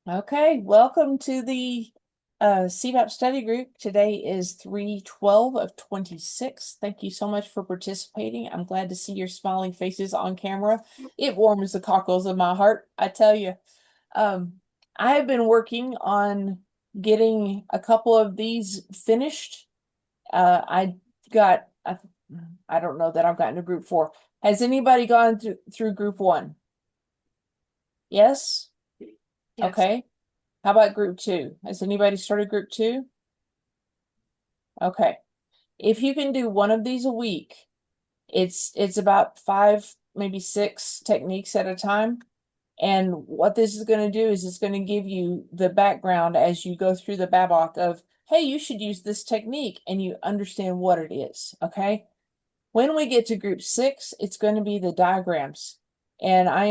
Okay, welcome to the CBAP study group. Today is 3/12 of 26. Thank you so much for participating. I'm glad to see your smiling faces on camera. It warms the cockles of my heart, I tell you. I have been working on getting a couple of these finished. I got, I don't know that I've gotten to group 4. Has anybody gone through group 1? Yes? Yes. Okay. How about group 2? Has anybody started group 2? Okay. If you can do one of these a week, it's about 5, maybe 6 techniques at a time. And what this is going to do is it's going to give you the background as you go through the BABOK of, hey, you should use this technique, and you understand what it is. Okay. When we get to group 6, it's going to be the diagrams. And I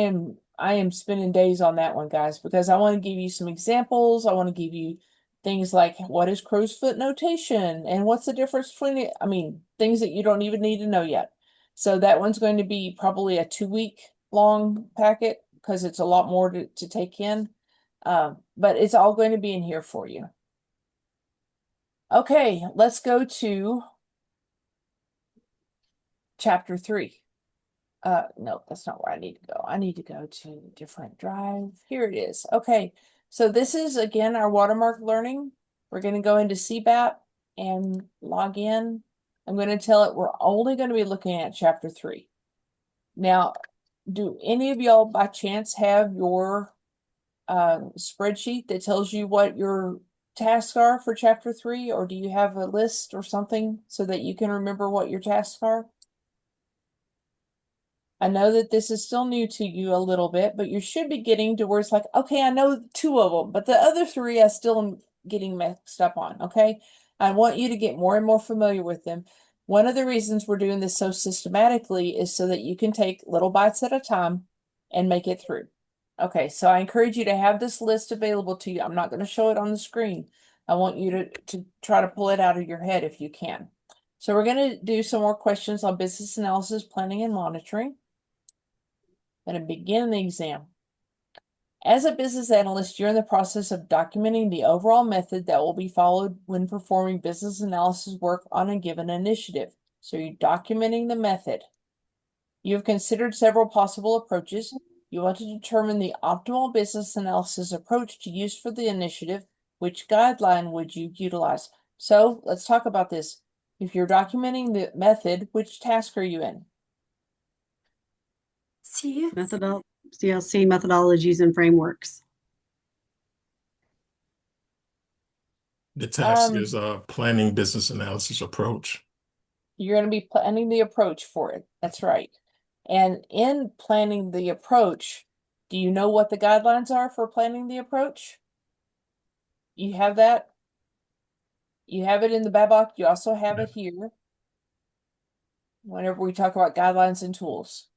am spending days on that one, guys, because I want to give you some examples. I want to give you things like what is crow's foot notation and what's the difference between it. I mean, things that you don't even need to know yet. So that one's going to be probably a 2-week long packet because it's a lot more to take in. But it's all going to be in here for you. Okay, let's go to chapter 3. No, that's not where I need to go. I need to go to a different drive. Here it is. Okay, so this is again our watermark learning. We're going to go into CBAP and log in. I'm going to tell it we're only going to be looking at chapter 3. Now, do any of y'all by chance have your spreadsheet that tells you what your tasks are for chapter 3, or do you have a list or something so that you can remember what your tasks are? I know that this is still new to you a little bit, but you should be getting to where it's like, okay, I know 2 of them, but the other 3 I still am getting mixed up on. Okay. I want you to get more and more familiar with them. One of the reasons we're doing this so systematically is so that you can take little bites at a time and make it through. Okay, so I encourage you to have this list available to you. I'm not going to show it on the screen. I want you to try to pull it out of your head if you can. So we're going to do some more questions on business analysis, planning, and monitoring. Going to begin the exam. As a business analyst, you're in the process of documenting the overall method that will be followed when performing business analysis work on a given initiative. So you're documenting the method. You have considered several possible approaches. You want to determine the optimal business analysis approach to use for the initiative. Which guideline would you utilize? So let's talk about this. If you're documenting the method, which task are you in? C. CLC methodologies and frameworks. The task is planning business analysis approach. You're going to be planning the approach for it. That's right. And in planning the approach, do you know what the guidelines are for planning the approach? You have that? You have it in the BABOK. You also have it here whenever we talk about guidelines and tools.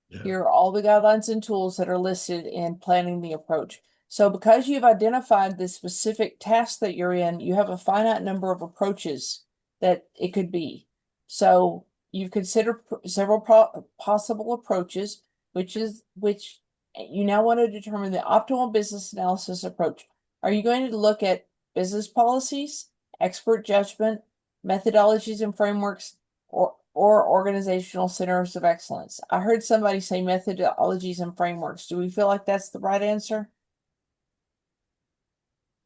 Yeah. Here are all the guidelines and tools that are listed in planning the approach. So because you've identified the specific task that you're in, you have a finite number of approaches that it could be. So you've considered several possible approaches, which you now want to determine the optimal business analysis approach. Are you going to look at business policies, expert judgment, methodologies and frameworks, or organizational centers of excellence? I heard somebody say methodologies and frameworks. Do we feel like that's the right answer?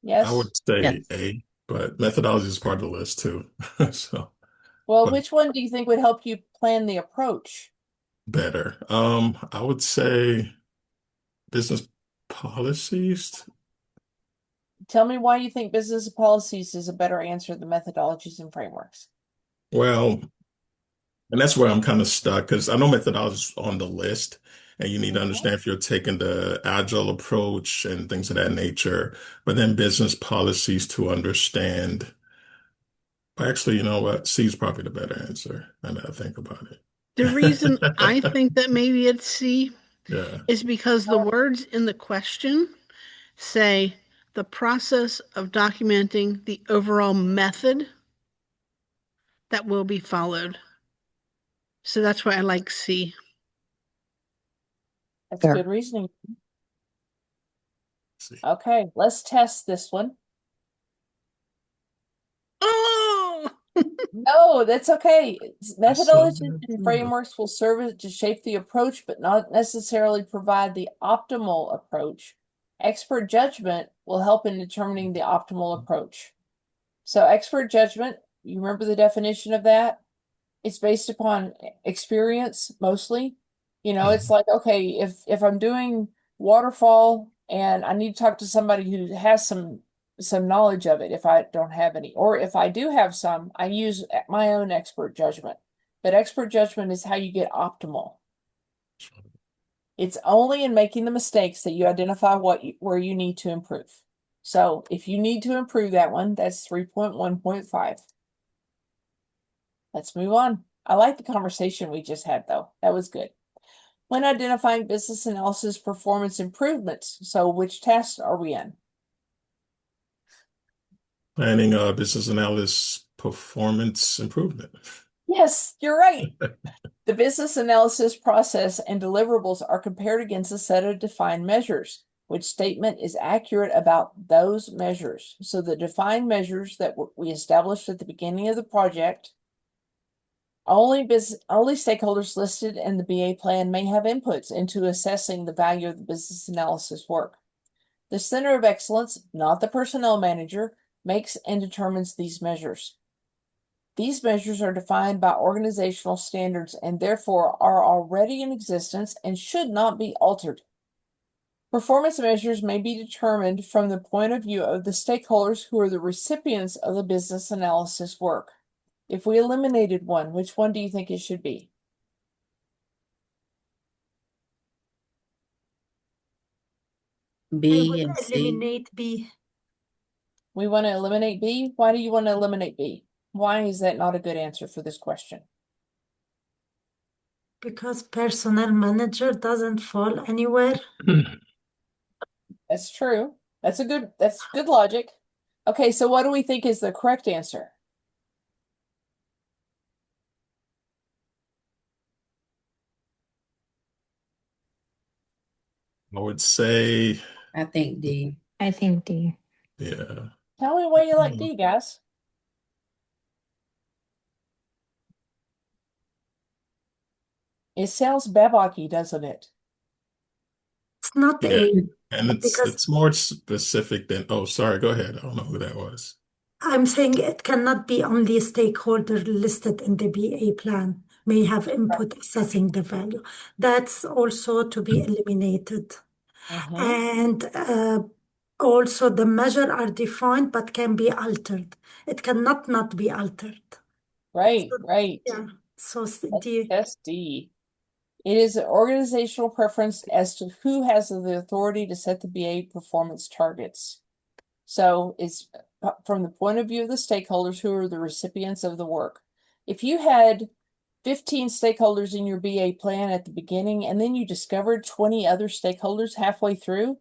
Yes? I would say Yes. A, but methodology is part of the list too. So, Well, but which one do you think would help you plan the approach? better. I would say business policies. Tell me why you think business policies is a better answer than methodologies and frameworks. Well, and that's where I'm kind of stuck because I know methodology is on the list, and you need to understand if you're taking the agile approach and things of that nature, but then business policies to understand. Actually, you know what? C is probably the better answer now that I think about The reason I it. think that maybe it's C Yeah. is because the words in the question say the process of documenting the overall method that will be followed. So that's why I like C. That's Fair. good reasoning. See. Okay, let's test this one. Oh, No, that's okay. I saw Methodologies that and too. frameworks will serve to shape the approach, but not necessarily provide the optimal approach. Expert judgment will help in determining the optimal approach. So expert judgment, you remember the definition of that? It's based upon experience mostly. You know, it's Mhm. like, okay, if I'm doing waterfall and I need to talk to somebody who has some knowledge of it if I don't have any, or if I do have some, I use my own expert judgment. But expert judgment is how you get optimal. It's only in making the mistakes that you identify where you need to improve. So if you need to improve that one, that's 3.1.5. Let's move on. I like the conversation we just had, though. That was good. When identifying business analysis performance improvements, so which tasks are we in? Planning business analysis performance improvement. Yes, you're right. The business analysis process and deliverables are compared against a set of defined measures. Which statement is accurate about those measures? So the defined measures that we established at the beginning of the project, only stakeholders listed in the BA plan may have inputs into assessing the value of the business analysis work. The Center of Excellence, not the personnel manager, makes and determines these measures. These measures are defined by organizational standards and therefore are already in existence and should not be altered. Performance measures may be determined from the point of view of the stakeholders who are the recipients of the business analysis work. If we eliminated one, which one do you think it should be? I B would and C. eliminate B We want to eliminate B. Why do you want to eliminate B? Why is that not a good answer for this question? because personnel manager doesn't fall anywhere. That's true. That's good logic. Okay, so what do we think is the correct answer? I would say, I think D. I think D. yeah. Tell me why you like D, guys. It sounds Babok-y, doesn't it? It's not Yeah. A And because it's more specific than, oh, sorry, go ahead. I don't know who that was. I'm saying it cannot be only a stakeholder listed in the BA plan may have input assessing the value. That's also to be eliminated. Mm-hmm. And also the measure are defined but can be altered. It cannot not be altered. Right, So, right. yeah. So Let's D. test D. It is an organizational preference as to who has the authority to set the BA performance targets. So it's from the point of view of the stakeholders who are the recipients of the work. If you had 15 stakeholders in your BA plan at the beginning, and then you discovered 20 other stakeholders halfway through,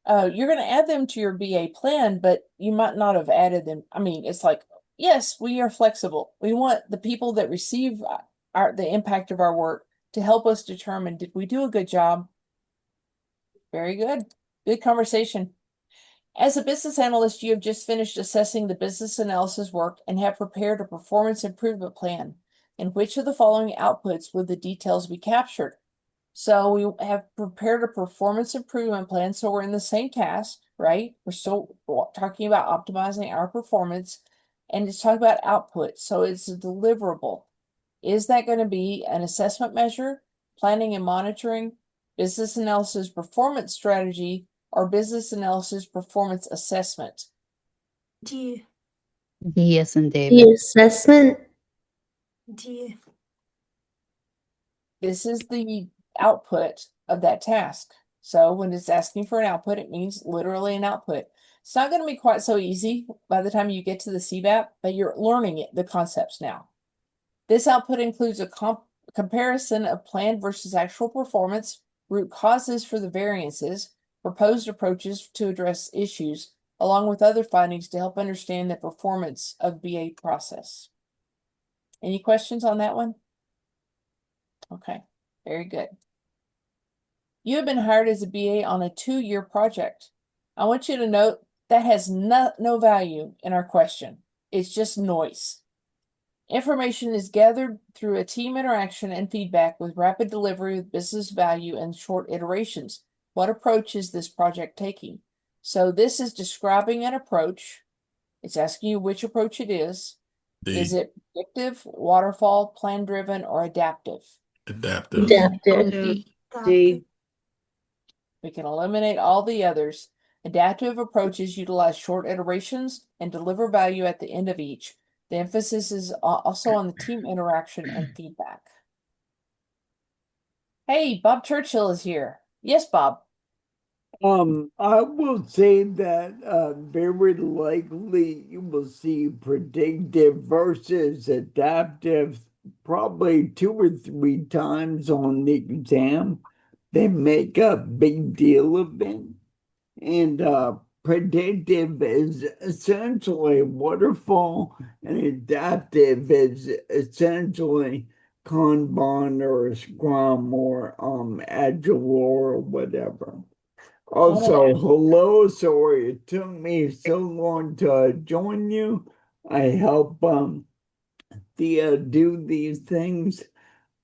you're going to add them to your BA plan, but you might not have added them. I mean, it's like, yes, we are flexible. We want the people that receive the impact of our work to help us determine, did we do a good job? Very good. Good conversation. As a business analyst, you have just finished assessing the business analysis work and have prepared a performance improvement plan. In which of the following outputs would the details be captured? So we have prepared a performance improvement plan. So we're in the same task, right? We're still talking about optimizing our performance and it's talking about output. So it's a deliverable. Is that going to be an assessment measure, planning and monitoring, business analysis performance strategy, or business analysis performance assessment? D. D as in The David. assessment. D. This is the output of that task. So when it's asking for an output, it means literally an output. It's not going to be quite so easy by the time you get to the CBAP, but you're learning the concepts now. This output includes a comparison of planned versus actual performance, root causes for the variances, proposed approaches to address issues, along with other findings to help understand the performance of BA process. Any questions on that one? Okay, very good. You have been hired as a BA on a 2-year project. I want you to note that has no value in our question. It's just noise. Information is gathered through a team interaction and feedback with rapid delivery with business value and short iterations. What approach is this project taking? So this is describing an approach. It's asking you which approach it is. Is D, it predictive, waterfall, plan-driven, or adaptive? adaptive. Adaptive. D. D. We can eliminate all the others. Adaptive approaches utilize short iterations and deliver value at the end of each. The emphasis is also on the team interaction and feedback. Hey, Bob Churchill is here. Yes, Bob. I will say that very likely you will see predictive versus adaptive probably 2 or 3 times on the exam. They make a big deal of it. And predictive is essentially waterfall, and adaptive is essentially Kanban or Scrum or Agile or whatever. Also, hello, sorry it took me so long to join you. I help Thea do these things.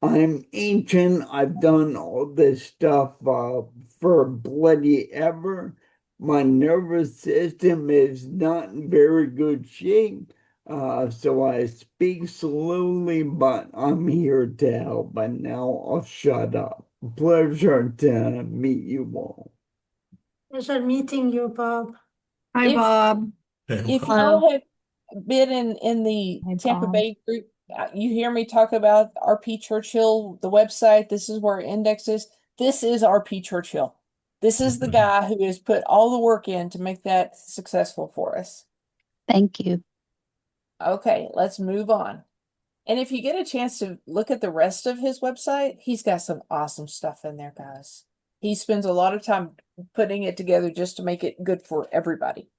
I'm ancient. I've done all this stuff for bloody ever. My nervous system is not in very good shape. So I speak slowly, but I'm here to help. And now I'll shut up. Pleasure to meet you all. Pleasure meeting you, Bob. Hi, If- Bob. If Hello. y'all have been in the Hi, Tampa Bob. Bay group, you hear me talk about RP Churchill, the website. This is where our index is. This is RP Churchill. This is the guy who has put all the work in to make that successful for us. Thank you. Okay, let's move on. And if you get a chance to look at the rest of his website, he's got some awesome stuff in there, guys. He spends a lot of time putting it together just to make it good for everybody.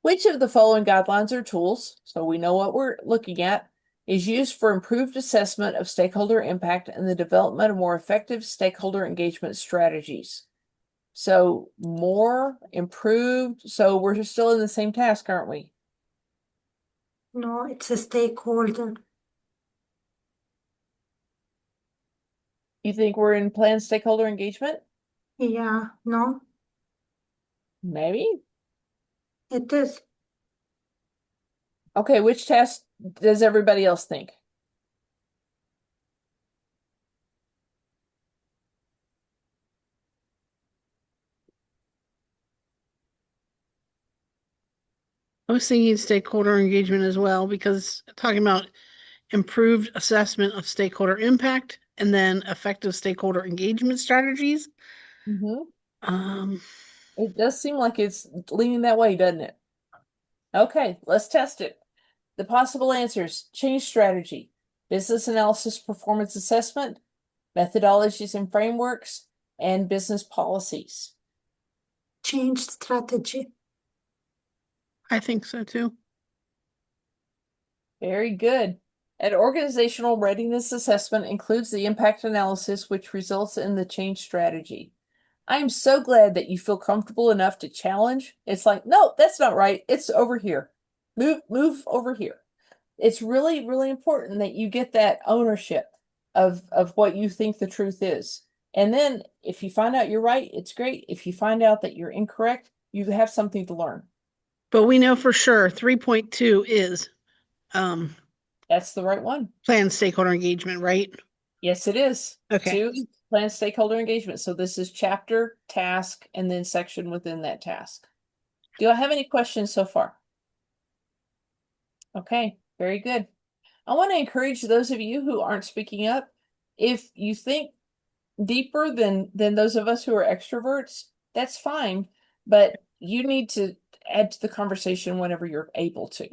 Which of the following guidelines or tools, so we know what we're looking at, is used for improved assessment of stakeholder impact and the development of more effective stakeholder engagement strategies? So more improved, so we're still in the same task, aren't we? No, it's a stakeholder. You think we're in planned stakeholder engagement? Yeah, no, Maybe. it is. Okay, which task does everybody else think? I was thinking stakeholder engagement as well, because talking about improved assessment of stakeholder impact and then effective stakeholder engagement strategies. It does seem like it's leaning that way, doesn't it? Okay, let's test it. The possible answers: change strategy, business analysis, performance assessment, methodologies and frameworks, and business policies. Change strategy. I think so too. Very good. An organizational readiness assessment includes the impact analysis, which results in the change strategy. I am so glad that you feel comfortable enough to challenge. It's like, no, that's not right. It's over here. Move over here. It's really, really important that you get that ownership of what you think the truth is. And then if you find out you're right, it's great. If you find out that you're incorrect, you have something to learn. But we know for sure 3.2 is That's the right one. planned stakeholder engagement, right? Yes, it is. Okay. 2, planned stakeholder engagement. So this is chapter, task, and then section within that task. Do I have any questions so far? Okay, very good. I want to encourage those of you who aren't speaking up, if you think deeper than those of us who are extroverts, that's fine, but you need to add to the conversation whenever you're able to.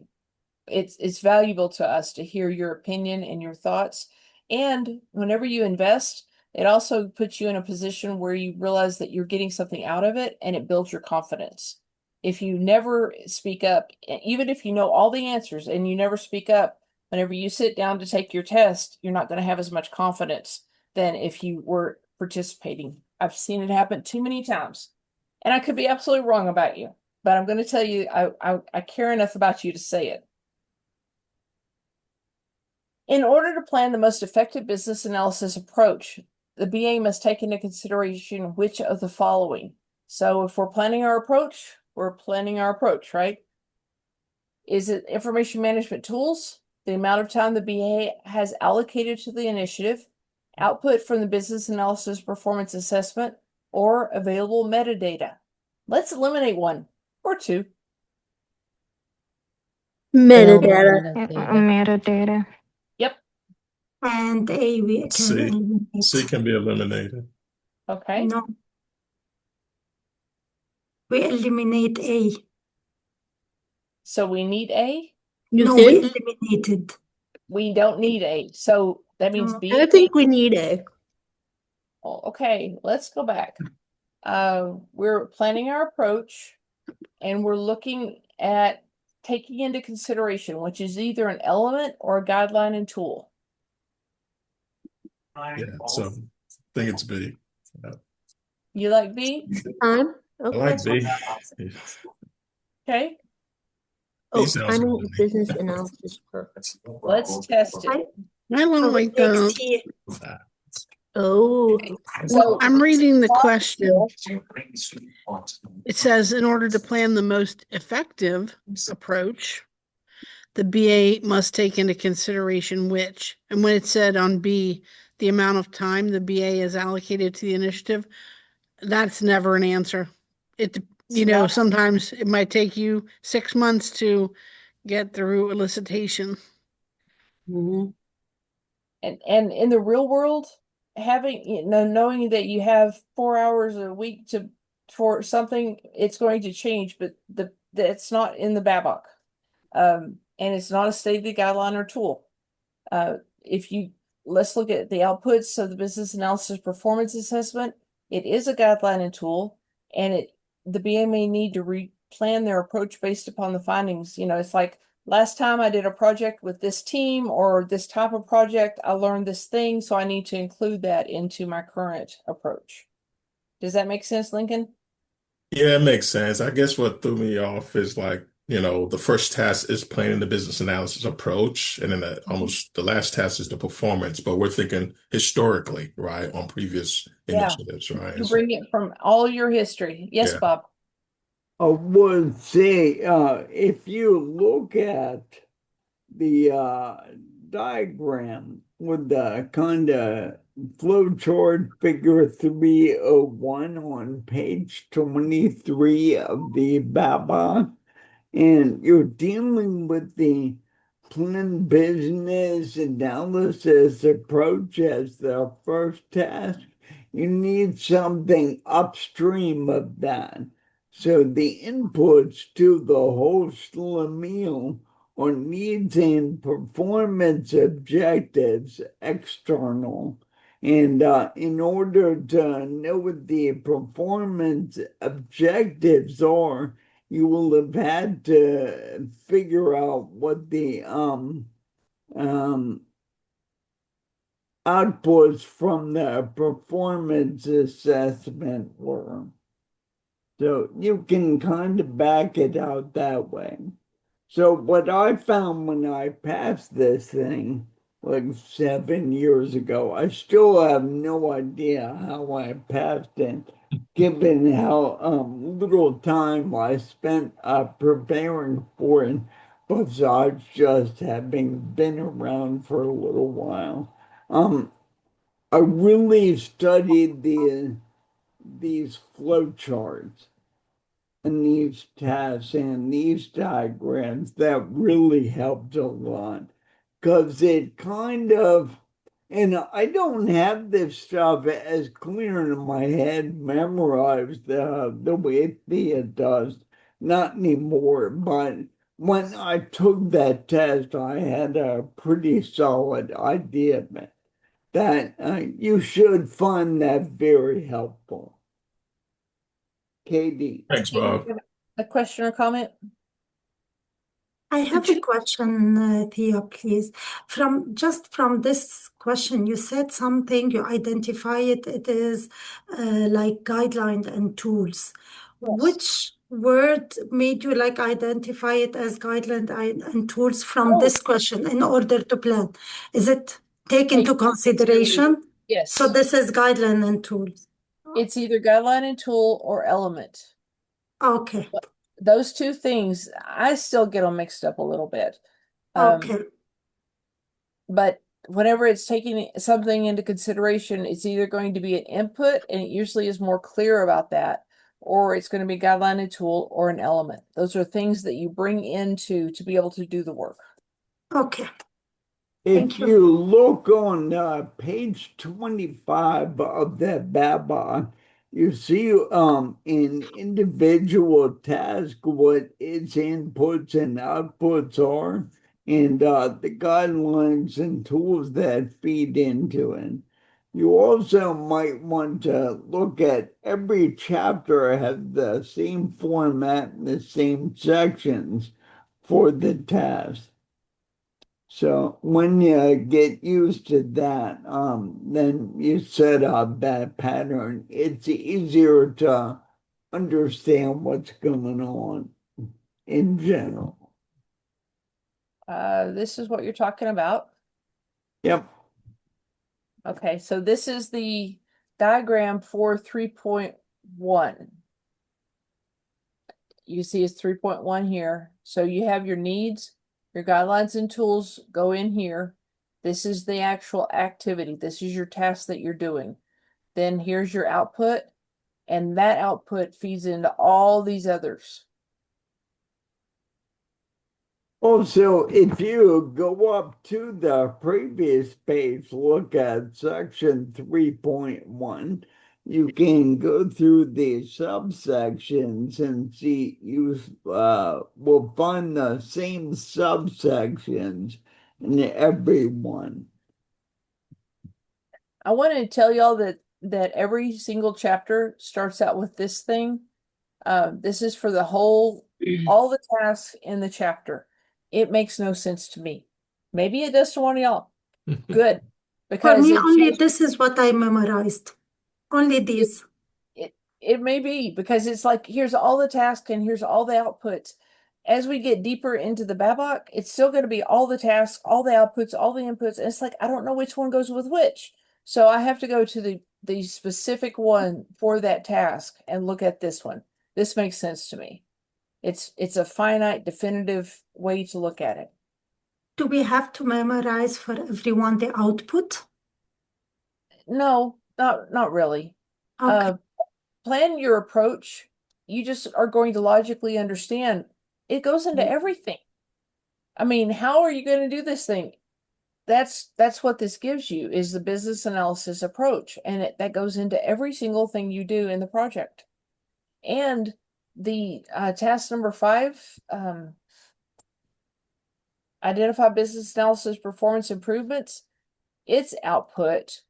It's valuable to us to hear your opinion and your thoughts. And whenever you invest, it also puts you in a position where you realize that you're getting something out of it, and it builds your confidence. If you never speak up, even if you know all the answers and you never speak up, whenever you sit down to take your test, you're not going to have as much confidence than if you were participating. I've seen it happen too many times. And I could be absolutely wrong about you, but I'm going to tell you, I care enough about you to say it. In order to plan the most effective business analysis approach, the BA must take into consideration which of the following. So if we're planning our approach, right? Is it information management tools? The amount of time the BA has allocated to the initiative, output from the business analysis performance assessment, or available metadata. Let's eliminate one or two. Metadata. Metadata. Yep. And A, we can C eliminate. can be eliminated. Okay. No. We eliminate A. So we need A. No, did? we eliminated. We don't need A. So that means No. B. I think we need A. Oh, okay, let's go back. We're planning our approach and we're looking at taking into consideration, which is either an element or a guideline and tool. Yeah, so I think it's B. Yeah. You like B? Time? I like B. Okay, Oh, B sounds timing good of to me. business analysis. let's test it. I don't like the. T. Oh, So I'm reading the question. It says, in order to plan the most effective approach, the BA must take into consideration which, and when it said on B, the amount of time the BA is allocated to the initiative, that's never an answer. Sometimes it might take you 6 months to get through elicitation. Mhm. and in the real world, having knowing that you have 4 hours a week for something, it's going to change, but that's not in the BABOK. And it's not a stated guideline or tool. Let's look at the outputs of the business analysis performance assessment. It is a guideline and tool, and the BA may need to replan their approach based upon the findings. It's like last time I did a project with this team or this type of project, I learned this thing, so I need to include that into my current approach. Does that make sense, Lincoln? Yeah, it makes sense. I guess what threw me off is like, the first task is planning the business analysis approach, and then almost the last task is the performance. But we're thinking historically, right, on previous initiatives, right? You bring it from all your history. Yes, Yeah. Bob. I would say, if you look at the diagram with the kind of flowchart figure 301 on page 23 of the BABA, and you're dealing with the planned business analysis approach as the first task, you need something upstream of that. So the inputs to the whole meal are needs and performance objectives external. And in order to know what the performance objectives are, you will have had to figure out what the outputs from the performance assessment were. So you can kind of back it out that way. So what I found when I passed this thing like 7 years ago, I still have no idea how I passed it, given how little time I spent preparing for it, besides just having been around for a little while. I really studied these flowcharts and these tasks and these diagrams. That really helped a lot, because it kind of, and I don't have this stuff as clear in my head, memorized the way Thea does, not anymore, but when I took that test, I had a pretty solid idea of it. That you should find that very helpful. Katie. Thanks, Bob. A question or comment? I have a question, Thea, please. From this question, you said something, you identify it is like guidelines and tools. which word made you like identify it as guideline and tools from Oh. this question in order to plan? Is it take into Take consideration? Yes. So this is guideline and tools. It's either guideline and tool or element. Okay. Those two things, I still get them mixed up a little bit. Okay. But whenever it's taking something into consideration, it's either going to be an input, and it usually is more clear about that, or it's going to be guideline and tool or an element. Those are things that you bring into to be able to do the work. Okay. If Thank you. you look on page 25 of that BABOK, you see in individual task what its inputs and outputs are, and the guidelines and tools that feed into it. You also might want to look at every chapter has the same format and the same sections for the task. So when you get used to that, then you set up that pattern. It's easier to understand what's going on in general. This is what you're talking about. Yep. Okay, so this is the diagram for 3.1. You see it's 3.1 here. So you have your needs, your guidelines and tools go in here. This is the actual activity. This is your task that you're doing. Then here's your output, and that output feeds into all these others. Also, if you go up to the previous page, look at section 3.1, you can go through the subsections and see you will find the same subsections in every one. I wanted to tell y'all that every single chapter starts out with this thing. This is for the whole, all the tasks in the chapter. It makes no sense to me. Maybe it does to one of y'all. Good. For Because me, it only shows- this is what I memorized. Only these. it may be because it's like here's all the tasks and here's all the outputs. As we get deeper into the BABOK, it's still going to be all the tasks, all the outputs, all the inputs. And it's like I don't know which one goes with which. So I have to go to the specific one for that task and look at this one. This makes sense to me. It's a finite, definitive way to look at it. Do we have to memorize for everyone the output? No, not really. Okay. Plan your approach. You just are going to logically understand it goes into everything. I mean, how are you going to do this thing? That's what this gives you is the business analysis approach, and that goes into every single thing you do in the project. And the task number 5, identify business analysis performance improvements. Its output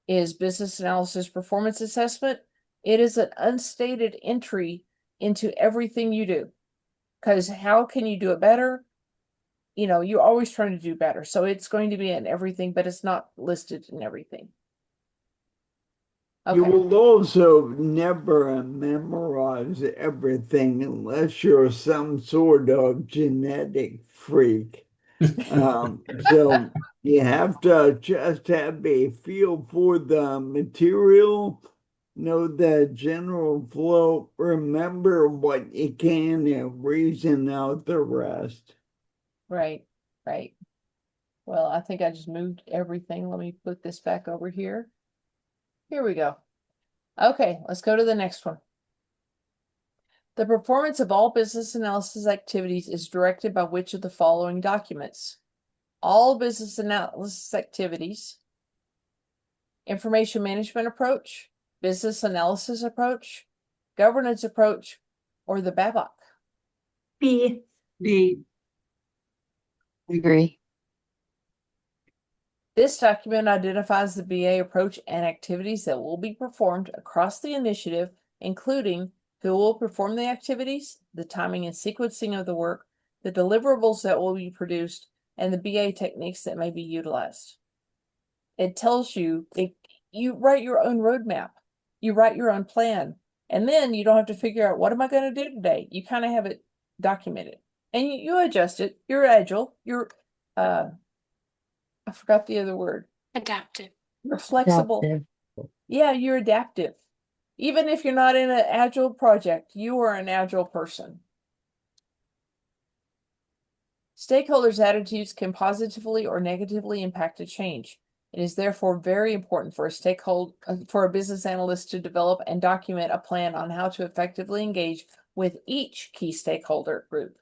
is business analysis performance assessment. It is an unstated entry into everything you do. Because how can you do it better? You know, you're always trying to do better. So it's going to be in everything, but it's not listed in everything. You Okay. will also never memorize everything unless you're some sort of genetic freak. So you have to just have a feel for the material, know the general flow, remember what you can, and reason out the rest. Right. Well, I think I just moved everything. Let me put this back over here. Here we go. Okay, let's go to the next one. The performance of all business analysis activities is directed by which of the following documents? All business analysis activities, information management approach, business analysis approach, governance approach, or the BABOK? B. B. Agree. This document identifies the BA approach and activities that will be performed across the initiative, including who will perform the activities, the timing and sequencing of the work, the deliverables that will be produced, and the BA techniques that may be utilized. It tells you, you write your own roadmap, you write your own plan, And then you don't have to figure out what am I going to do today. You kind of have it documented. And you adjust it. You're agile. You're I forgot the other word. Adaptive. You're flexible. Adaptive. Yeah, you're adaptive. Even if you're not in an agile project, you are an agile person. Stakeholders' attitudes can positively or negatively impact a change. It is therefore very important for a business analyst to develop and document a plan on how to effectively engage with each key stakeholder group.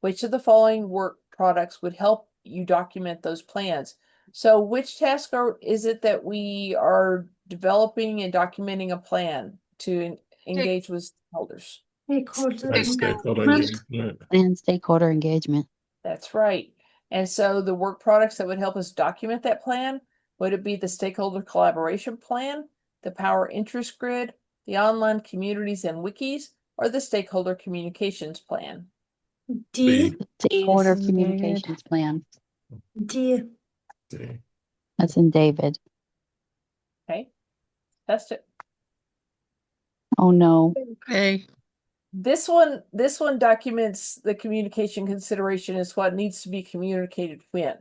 Which of the following work products would help you document those plans? So which task is it that we are developing and documenting a plan to engage with stakeholders? Stakeholder Stakeholder engagement. engagement. And stakeholder engagement. That's right. And so the work products that would help us document that plan, would it be the stakeholder collaboration plan, the power interest grid, the online communities and wikis, or the stakeholder communications plan? D. B. Stakeholder David. communications plan. D. D. That's in David. Okay, test it. Oh no. A. This one documents the communication consideration is what needs to be communicated when.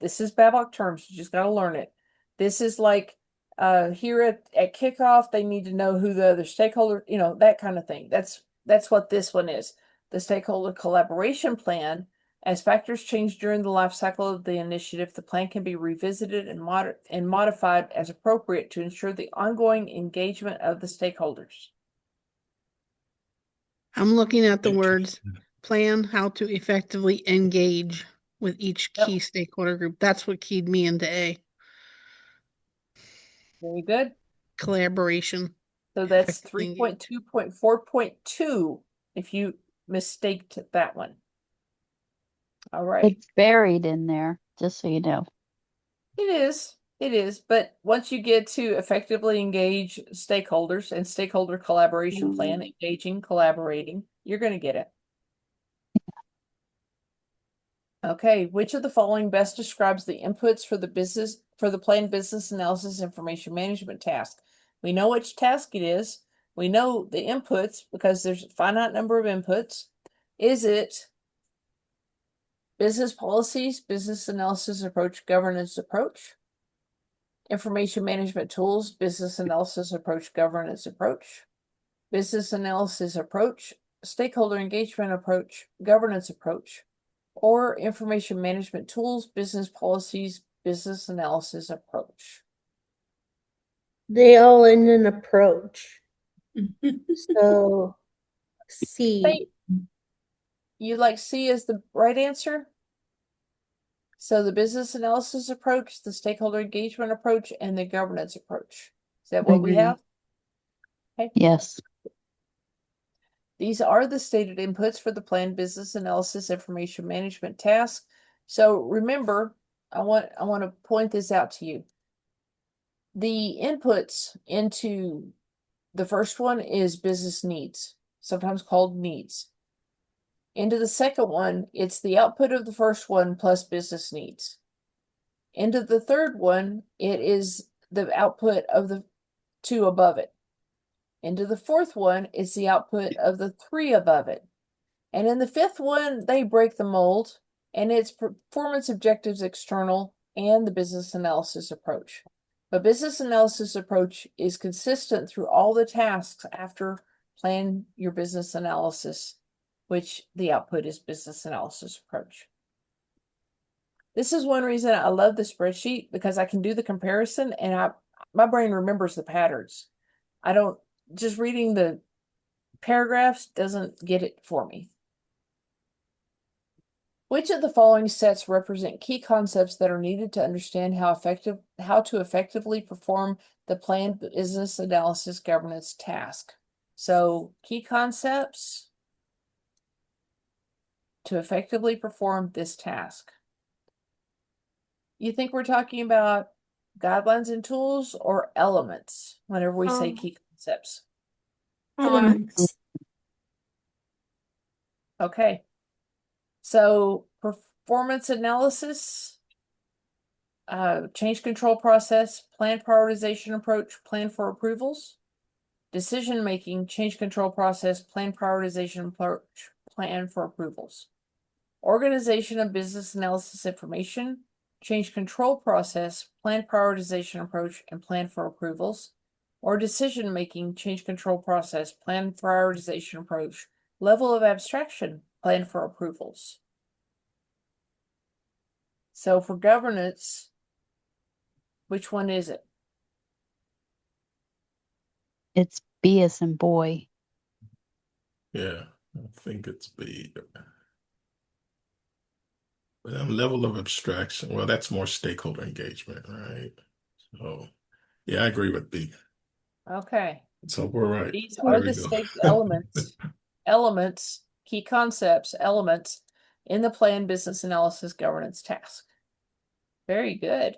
This is Babok terms, you just got to learn it. This is like here at kickoff, they need to know who the other stakeholder, that kind of thing. That's what this one is. The stakeholder collaboration plan, as factors change during the life cycle of the initiative, the plan can be revisited and modified as appropriate to ensure the ongoing engagement of the stakeholders. I'm looking at the words plan how to effectively engage with each key stakeholder group. That's what keyed me into A. Very good. Collaboration. So that's Effectively engage. 3.2.4.2 if you mistaked that one. All right. It's buried in there, just so you know. It is. But once you get to effectively engage stakeholders and stakeholder collaboration plan, engaging, collaborating, you're going to get it. Okay, which of the following best describes the inputs for the planned business analysis information management task? We know which task it is. We know the inputs because there's a finite number of inputs. Is it business policies, business analysis approach, governance approach? Information management tools, business analysis approach, governance approach? Business analysis approach, stakeholder engagement approach, governance approach? Or information management tools, business policies, business analysis approach? They all in an approach. So C. You like C as the right answer? So the business analysis approach, the stakeholder engagement approach, and the governance approach. Is that what we have? Okay. Yes. These are the stated inputs for the planned business analysis information management task. So remember, I want to point this out to you. The inputs into the first one is business needs, sometimes called needs. Into the second one, it's the output of the first one plus business needs. Into the third one, it is the output of the two above it. Into the fourth one, it's the output of the three above it. And in the fifth one, they break the mold, and it's performance objectives external and the business analysis approach. But business analysis approach is consistent through all the tasks after plan your business analysis, which the output is business analysis approach. This is one reason I love the spreadsheet, because I can do the comparison and my brain remembers the patterns. I don't, just reading the paragraphs doesn't get it for me. Which of the following sets represent key concepts that are needed to understand how to effectively perform the planned business analysis governance task? So, key concepts to effectively perform this task. You think we're talking about guidelines and tools or elements whenever we say key concepts? Elements. Okay. So performance analysis, change control process, plan prioritization approach, plan for approvals. decision-making, change control process, plan prioritization approach, plan for approvals. Organization of business analysis information, change control process, plan prioritization approach, and plan for approvals. Or decision-making, change control process, plan prioritization approach, level of abstraction, plan for approvals. So for governance, which one is it? It's B as in boy. Yeah, I think it's B. Level of abstraction. Well, that's more stakeholder engagement, right? So, yeah, I agree with B. Okay. So we're right. These There are we the go. staked elements, key concepts, elements in the plan business analysis governance task. Very good.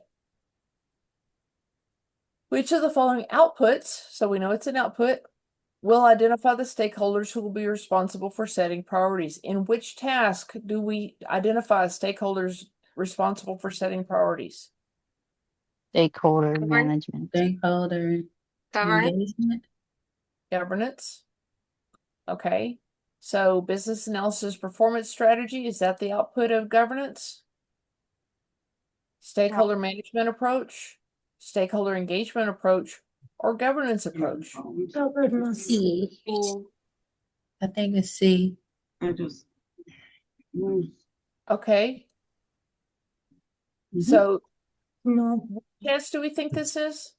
Which of the following outputs, so we know it's an output, will identify the stakeholders who will be responsible for setting priorities? In which task do we identify stakeholders responsible for setting priorities? Stakeholder management. Stakeholder engagement. Governance. Okay. So business analysis performance strategy, is that the output of governance? Stakeholder management approach, stakeholder engagement approach, or governance approach? Governance. C. I think it's C. Okay. So No. what test do we think this is?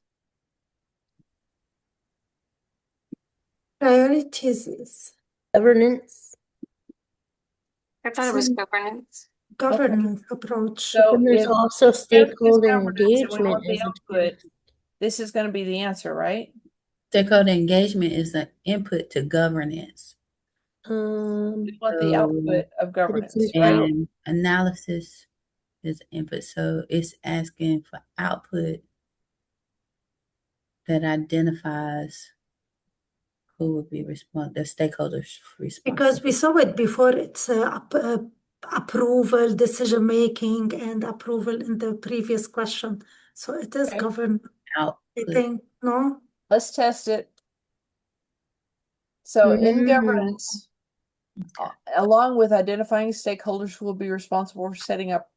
Priorities is Governance. I thought it was governance. governance approach. So And there's if also test is stakeholder governance and we engagement want the as a output, this is going to be the answer, right? Stakeholder engagement is the input to governance. We want the So- output of governance, in- right? And analysis is input. So it's asking for output that identifies who will be the stakeholders responsible. Because we saw it before, it's approval, decision making, and approval in the previous question. So it is Okay. governed, I output. think, no? Let's test it. So in Mm. governance, along with identifying stakeholders who will be responsible for setting up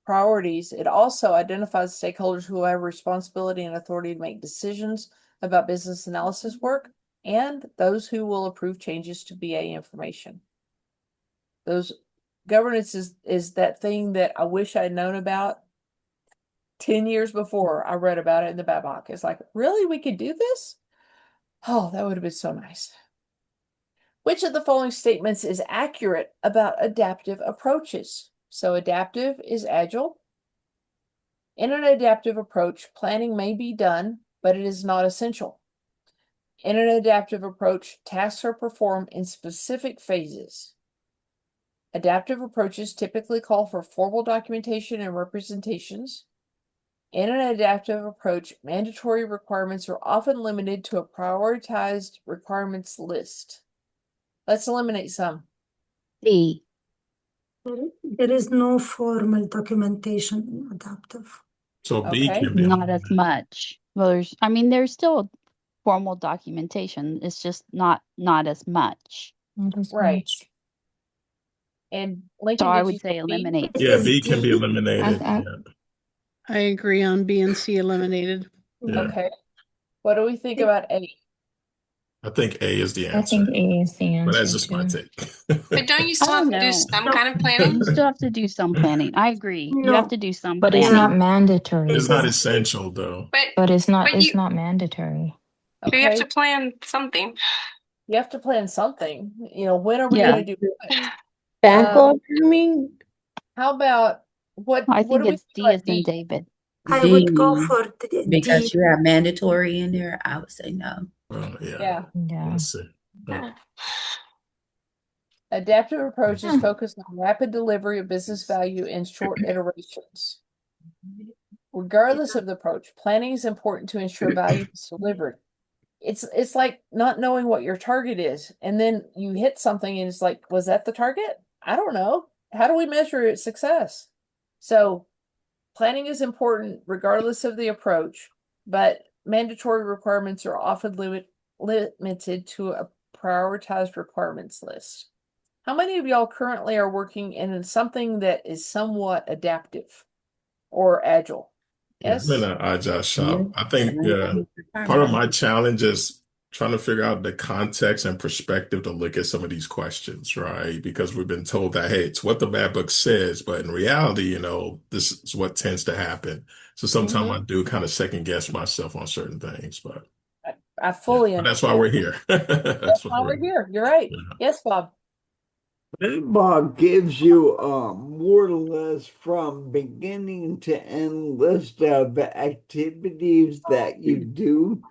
priorities, it also identifies stakeholders who have responsibility and authority to make decisions about business analysis work and those who will approve changes to BA information. Those governance is that thing that I wish I'd known about 10 years before I read about it in the BABOK. It's like, really, we could do this? Oh, that would have been so nice. Which of the following statements is accurate about adaptive approaches? So adaptive is agile. In an adaptive approach, planning may be done, but it is not essential. In an adaptive approach, tasks are performed in specific phases. Adaptive approaches typically call for formal documentation and representations. In an adaptive approach, mandatory requirements are often limited to a prioritized requirements list. Let's eliminate some. C. There is no formal documentation in adaptive. So B Okay. can be Not as much. Well, there's still formal documentation. It's just not as much. Right. And Lincoln, So I did would you say B? eliminate. Yeah, Is B can be D. eliminated. I agree on B and C eliminated. Yeah. Okay. What do we think about A? I think A is the I answer. think A is the But answer that's just my too. take. But don't you I still have don't to do know. some kind of planning? You still have to do some planning. I agree. You No. have to do some But planning. it's not mandatory. It's not essential though. But it's not but you mandatory. but you have Okay. to plan something. You have to plan something. You know, when are we Yeah. going to do it? Backlog grooming. How about what I do think we it's think D about as in D? David. I D, would go for D. because you have mandatory in there. I would say no. Well, yeah. Yeah. Yeah. Let's see. Adaptive approaches focus on rapid delivery of business value in short iterations. Regardless of the approach, planning is important to ensure value is delivered. It's like not knowing what your target is, and then you hit something and it's like, was that the target? I don't know. How do we measure its success? So planning is important regardless of the approach, but mandatory requirements are often limited to a prioritized requirements list. How many of y'all currently are working in something that is somewhat adaptive or agile? Yeah, Yes? I'm in an agile shop. Yeah. I think part of my challenge is trying to figure out the context and perspective to look at some of these questions, right? Because we've been told that, hey, it's what the bad book says, but in reality, this is what tends to happen. So sometimes I do kind of second guess myself on certain things, but I fully but that's why we're understand. here. That's why we're here. You're right. Yeah. Yes, Bob. Bob gives you more or less from beginning to end list of activities that you do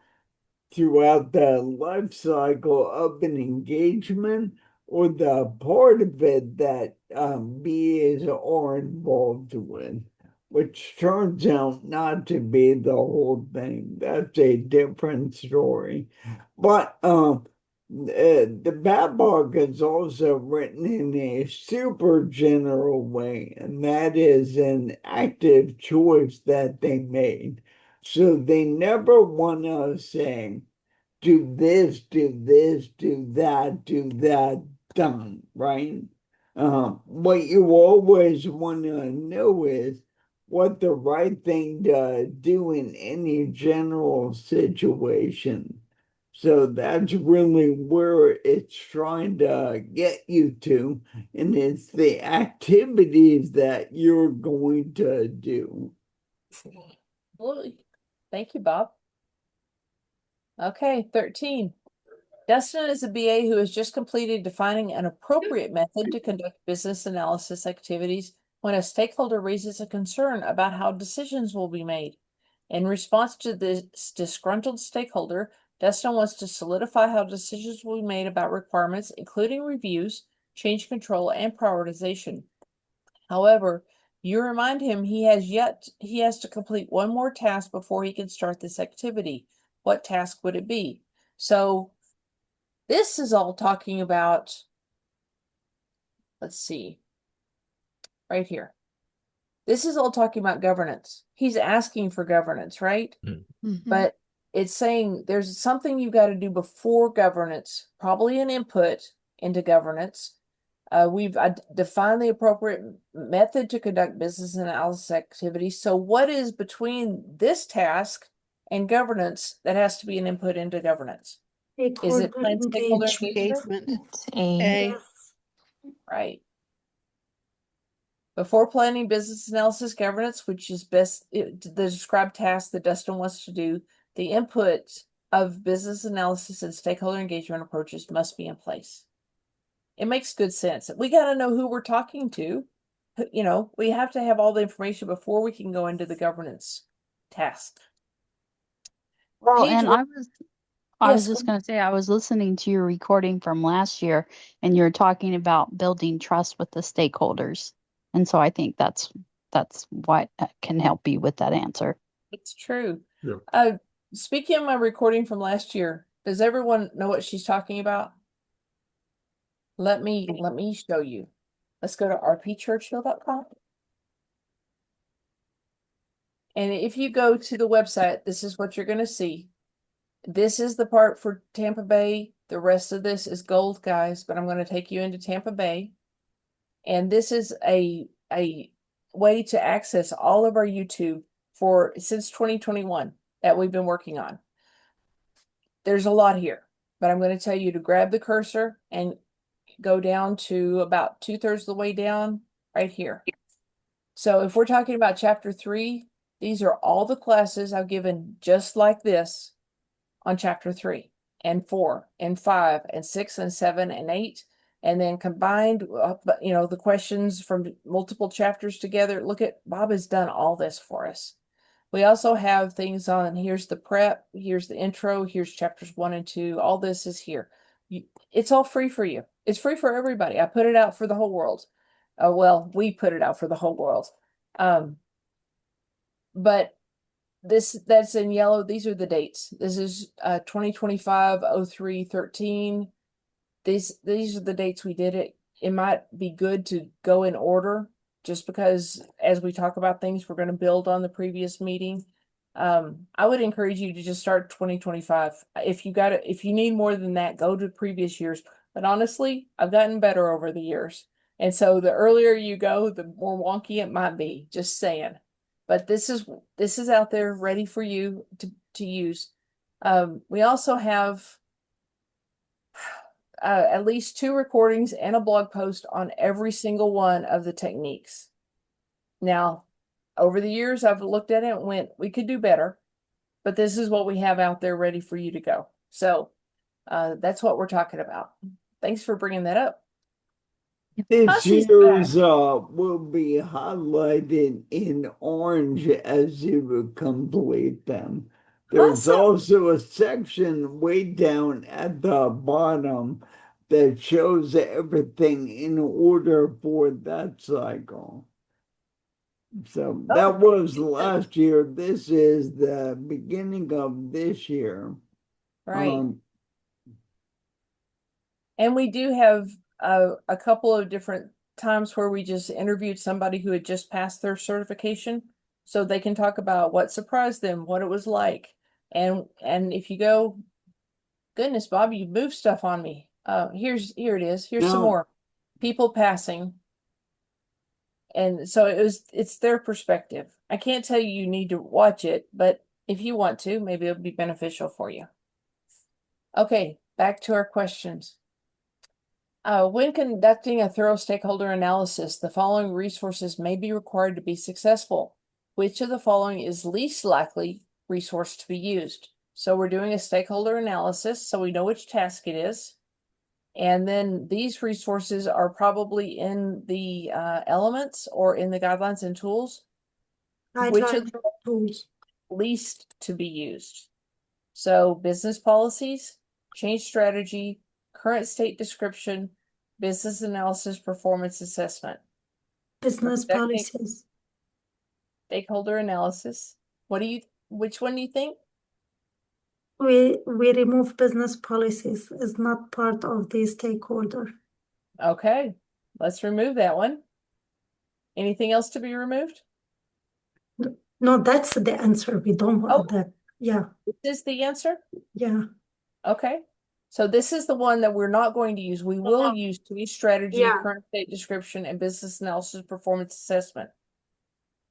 throughout the life cycle of an engagement or the part of it that BAs are involved with, which turns out not to be the whole thing. That's a different story. But the Babok is also written in a super general way, and that is an active choice that they made. So they never want to say, do this, do this, do that, done, right? What you always want to know is what the right thing to do in any general situation. So that's really where it's trying to get you to, and it's the activities that you're going to do. Well, thank you, Bob. Okay, 13. Dustin is a BA who has just completed defining an appropriate method to conduct business analysis activities when a stakeholder raises a concern about how decisions will be made. In response to this disgruntled stakeholder, Dustin wants to solidify how decisions will be made about requirements, including reviews, change control, and prioritization. However, you remind him he has to complete one more task before he can start this activity. What task would it be? So this is all talking about, let's see, right here. This is all talking about governance. He's asking for governance, right? But it's saying there's something you've got to do before governance, probably an input into governance. We've defined the appropriate method to conduct business analysis activities. So what is between this task and governance that has to be an input into governance? Is it planned stakeholder engagement? It's A. Yes. Right. Before planning business analysis governance, which is the described task that Dustin wants to do, the input of business analysis and stakeholder engagement approaches must be in place. It makes good sense. We got to know who we're talking to. We have to have all the information before we can go into the governance task. Well, Page and one- I was Yes, just going to say, I was listening to your recording from last year, and you're talking about building trust with the stakeholders. And so I think that's what can help you with that answer. it's true. Yeah. Speaking of my recording from last year, does everyone know what she's talking about? Let me show you. Let's go to rpchurchill.com. And if you go to the website, this is what you're going to see. This is the part for Tampa Bay. The rest of this is gold, guys, but I'm going to take you into Tampa Bay. And this is a way to access all of our YouTube since 2021 that we've been working on. There's a lot here, but I'm going to tell you to grab the cursor and go down to about 2/3 of the way down right here. So if we're talking about chapter 3, these are all the classes I've given just like this on chapter 3 and 4 and 5 and 6 and 7 and 8. And then combined, the questions from multiple chapters together. Look at Bob has done all this for us. We also have things on, here's the prep, here's the intro, here's chapters 1 and 2. All this is here. It's all free for you. It's free for everybody. I put it out for the whole world. Well, we put it out for the whole world. But that's in yellow. These are the dates. This is 2025-03-13. These are the dates we did it. It might be good to go in order just because as we talk about things, we're going to build on the previous meeting. I would encourage you to just start 2025. If you need more than that, go to previous years. But honestly, I've gotten better over the years. And so the earlier you go, the more wonky it might be, just saying. But this is out there ready for you to use. We also have at least 2 recordings and a blog post on every single one of the techniques. Now, over the years, I've looked at it and went, we could do better, but this is what we have out there ready for you to go. So that's what we're talking about. Thanks for bringing that up. This Hussey's year's back. will be highlighted in orange as you complete them. There's Awesome. also a section way down at the bottom that shows everything in order for that cycle. So Oh, that was good. last year. This is the beginning of this year. Right. And we do have a couple of different times where we just interviewed somebody who had just passed their certification, so they can talk about what surprised them, what it was like. And if you go, goodness, Bob, you moved stuff on me. Here it is. Here's some Now, more people passing. And so it's their perspective. I can't tell you need to watch it, but if you want to, maybe it'll be beneficial for you. Okay, back to our questions. When conducting a thorough stakeholder analysis, the following resources may be required to be successful. Which of the following is least likely resource to be used? So we're doing a stakeholder analysis, so we know which task it is. And then these resources are probably in the elements or in the guidelines and tools. Which of the Tools. least to be used? So business policies, change strategy, current state description, business analysis, performance assessment. Business policies. Stakeholder analysis. Which one do you think? We remove business policies. It's not part of the stakeholder. Okay, let's remove that one. Anything else to be removed? No, that's the answer. We don't want that. Yeah. This is the answer? Yeah. Okay. So this is the one that we're not going to use. We will use change strategy, Yeah. current state description, and business analysis performance assessment.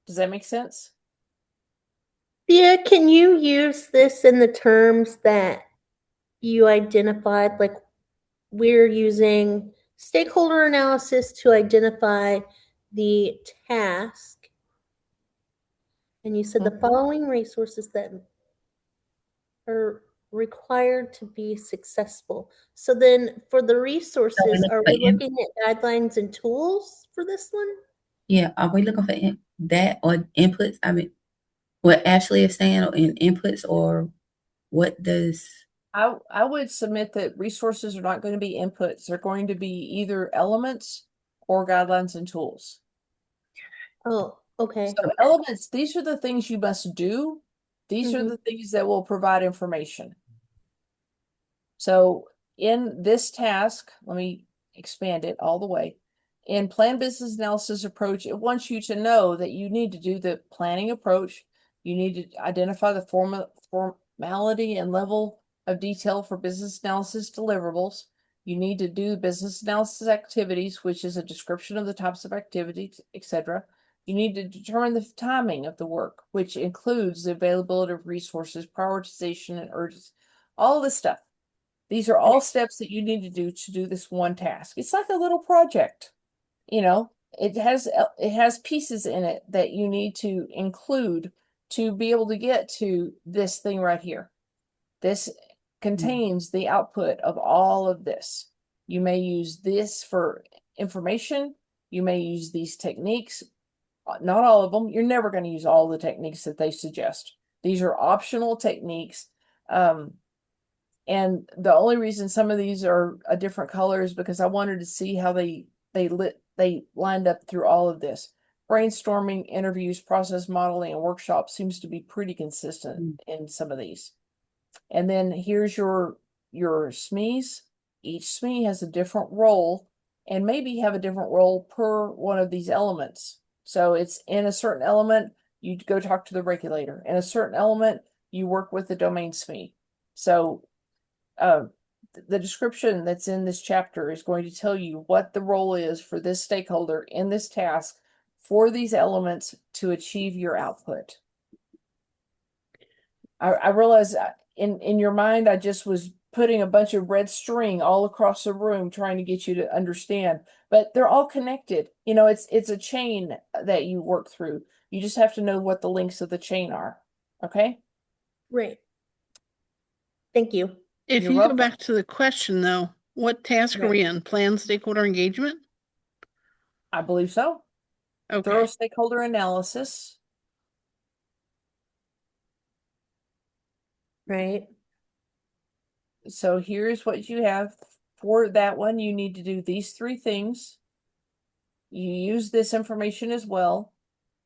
Does that make sense? Yeah, can you use this in the terms that you identified? Like we're using stakeholder analysis to identify the task. And you said the following resources that are required to be successful. So then for the resources, are we looking at guidelines and tools for this one? Yeah, are we looking for that or inputs? I mean, what Ashley is saying in inputs, or what does... I would submit that resources are not going to be inputs. They're going to be either elements or guidelines and tools. Oh, okay. So elements, these are the things you must do. These are the things that will provide information. So in this task, let me expand it all the way. In plan business analysis approach, it wants you to know that you need to do the planning approach. You need to identify the formality and level of detail for business analysis deliverables. You need to do business analysis activities, which is a description of the types of activities, etc. You need to determine the timing of the work, which includes the availability of resources, prioritization, and urgency, all this stuff. These are all steps that you need to do this one task. It's like a little project. You know, it has pieces in it that you need to include to be able to get to this thing right here. This contains the output of all of this. You may use this for information. You may use these techniques. Not all of them. You're never going to use all the techniques that they suggest. These are optional techniques. And the only reason some of these are a different color is because I wanted to see how they lined up through all of this. Brainstorming, interviews, process modeling, and workshops seems to be pretty consistent in some of these. And then here's your SMEs. Each SME has a different role and maybe have a different role per one of these elements. So it's in a certain element, you go talk to the regulator. In a certain element, you work with the domain SME. So the description that's in this chapter is going to tell you what the role is for this stakeholder in this task for these elements to achieve your output. I realize in your mind, I just was putting a bunch of red string all across the room trying to get you to understand, but they're all connected. You know, it's a chain that you work through. You just have to know what the links of the chain are. Okay? Right. Thank you. If You're you welcome. go back to the question though, what task are Okay. we in? Plan stakeholder engagement? I believe so. Okay. Thorough stakeholder analysis. Right. So here's what you have for that one. You need to do these 3 things. You use this information as well.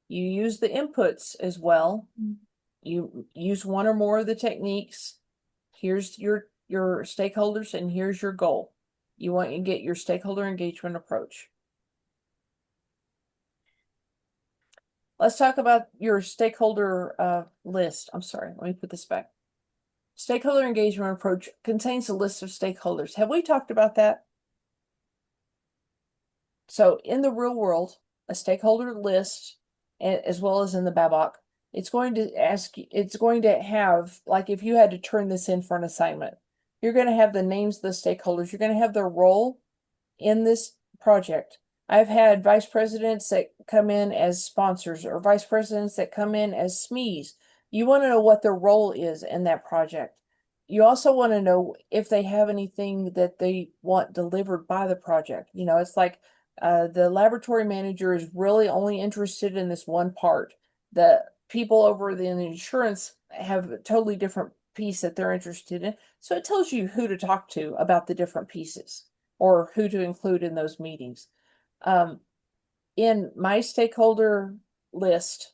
You use the inputs as well. You use one or more of the techniques. Here's your stakeholders and here's your goal. You want to get your stakeholder engagement approach. Let's talk about your stakeholder list. I'm sorry, let me put this back. Stakeholder engagement approach contains a list of stakeholders. Have we talked about that? So in the real world, a stakeholder list, as well as in the BABOK, it's going to have, like if you had to turn this in for an assignment, you're going to have the names of the stakeholders. You're going to have their role in this project. I've had vice presidents that come in as sponsors or vice presidents that come in as SMEs. You want to know what their role is in that project. You also want to know if they have anything that they want delivered by the project. You know, it's like the laboratory manager is really only interested in this one part. The people over in the insurance have a totally different piece that they're interested in. So it tells you who to talk to about the different pieces or who to include in those meetings. In my stakeholder list,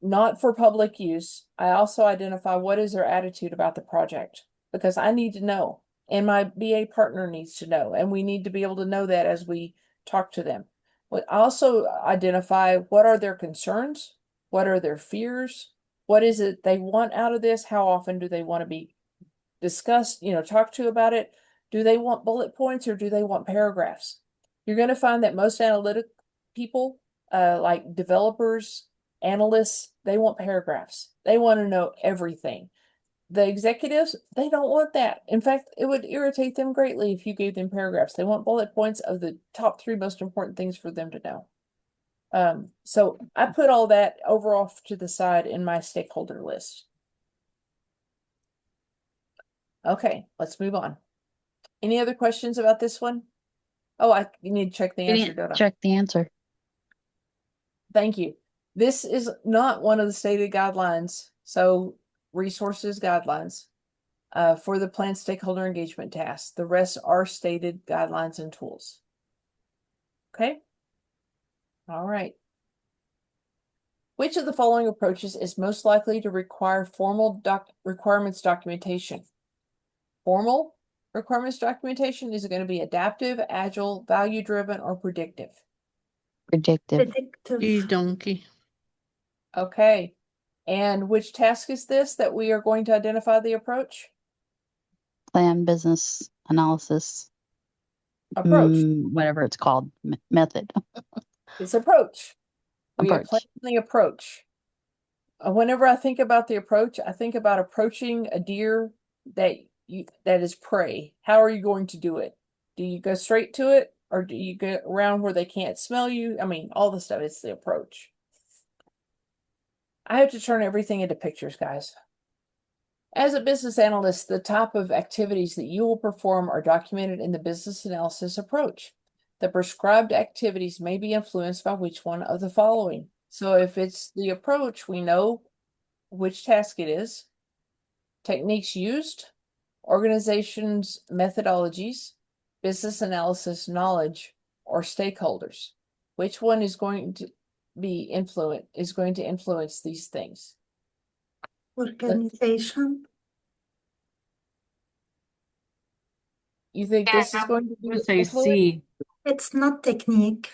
not for public use, I also identify what is their attitude about the project because I need to know and my BA partner needs to know, and we need to be able to know that as we talk to them. But also identify what are their concerns, what are their fears, what is it they want out of this, how often do they want to be discussed, talk to about it. Do they want bullet points or do they want paragraphs? You're going to find that most analytic people, like developers, analysts, they want paragraphs. They want to know everything. The executives, they don't want that. In fact, it would irritate them greatly if you gave them paragraphs. They want bullet points of the top 3 most important things for them to know. So I put all that over off to the side in my stakeholder list. Okay, let's move on. Any other questions about this one? Oh, you need to check the I answer, didn't don't I? check the answer. Thank you. This is not one of the stated guidelines, so resources guidelines for the planned stakeholder engagement task. The rest are stated guidelines and tools. Okay? All right. Which of the following approaches is most likely to require formal requirements documentation? Formal requirements documentation is going to be adaptive, agile, value-driven, or predictive. Predictive. Predictive. Donkey. Okay. And which task is this that we are going to identify the approach? Plan, business analysis. Approach. Whatever it's called. Method. It's approach. We are Approach. planning the approach. Whenever I think about the approach, I think about approaching a deer that is prey. How are you going to do it? Do you go straight to it or do you go around where they can't smell you? I mean, all the stuff. It's the approach. I have to turn everything into pictures, guys. As a business analyst, the type of activities that you will perform are documented in the business analysis approach. The prescribed activities may be influenced by which one of the following. So if it's the approach, we know which task it is, techniques used, organizations' methodologies, business analysis knowledge, or stakeholders. Which one is going to influence these things? Organization. You think this is going to be influenced? It's not technique.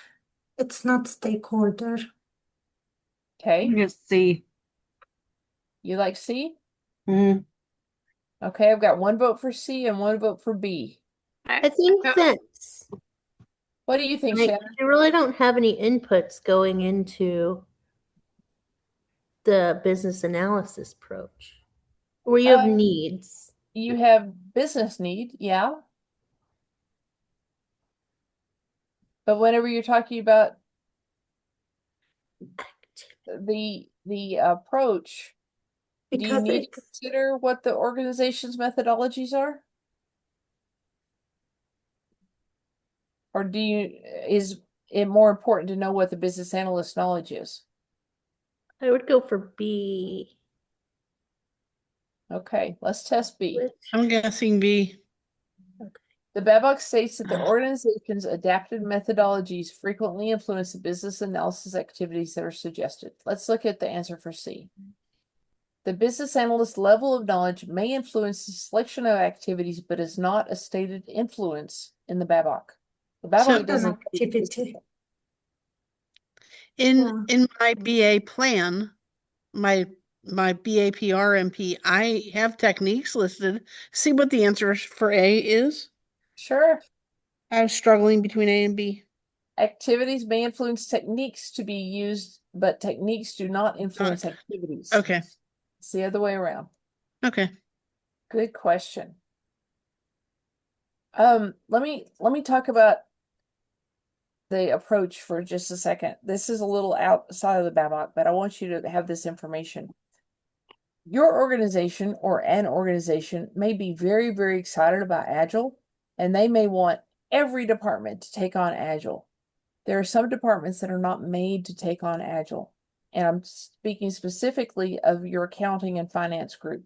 It's not stakeholder. Okay, Just see. you like C? Mhm. Okay, I've got one vote for C and one vote for B. I think that's, What do you think, like, Shannon? you really don't have any inputs going into the business analysis approach, where you have needs. You have business need, yeah. But whenever you're talking about the approach, do you Because need to it's consider what the organization's methodologies are? Or is it more important to know what the business analyst knowledge is? I would go for B. Okay, let's test B. I'm guessing B. The BABOK states that the organization's adapted methodologies frequently influence the business analysis activities that are suggested. Let's look at the answer for C. The business analyst level of knowledge may influence the selection of activities, but is not a stated influence in the BABOK. The So- BABOK doesn't. activity. In my BA plan, my BAP RMP, I have techniques listed. See what the answer for A is? Sure. I was struggling between A and B. Activities may influence techniques to be used, but techniques do not influence activities. Okay. It's the other way around. Okay. Good question. Let me talk about the approach for just a second. This is a little outside of the BABOK, but I want you to have this information. Your organization or an organization may be very, very excited about Agile, and they may want every department to take on Agile. There are some departments that are not made to take on Agile, and I'm speaking specifically of your accounting and finance group.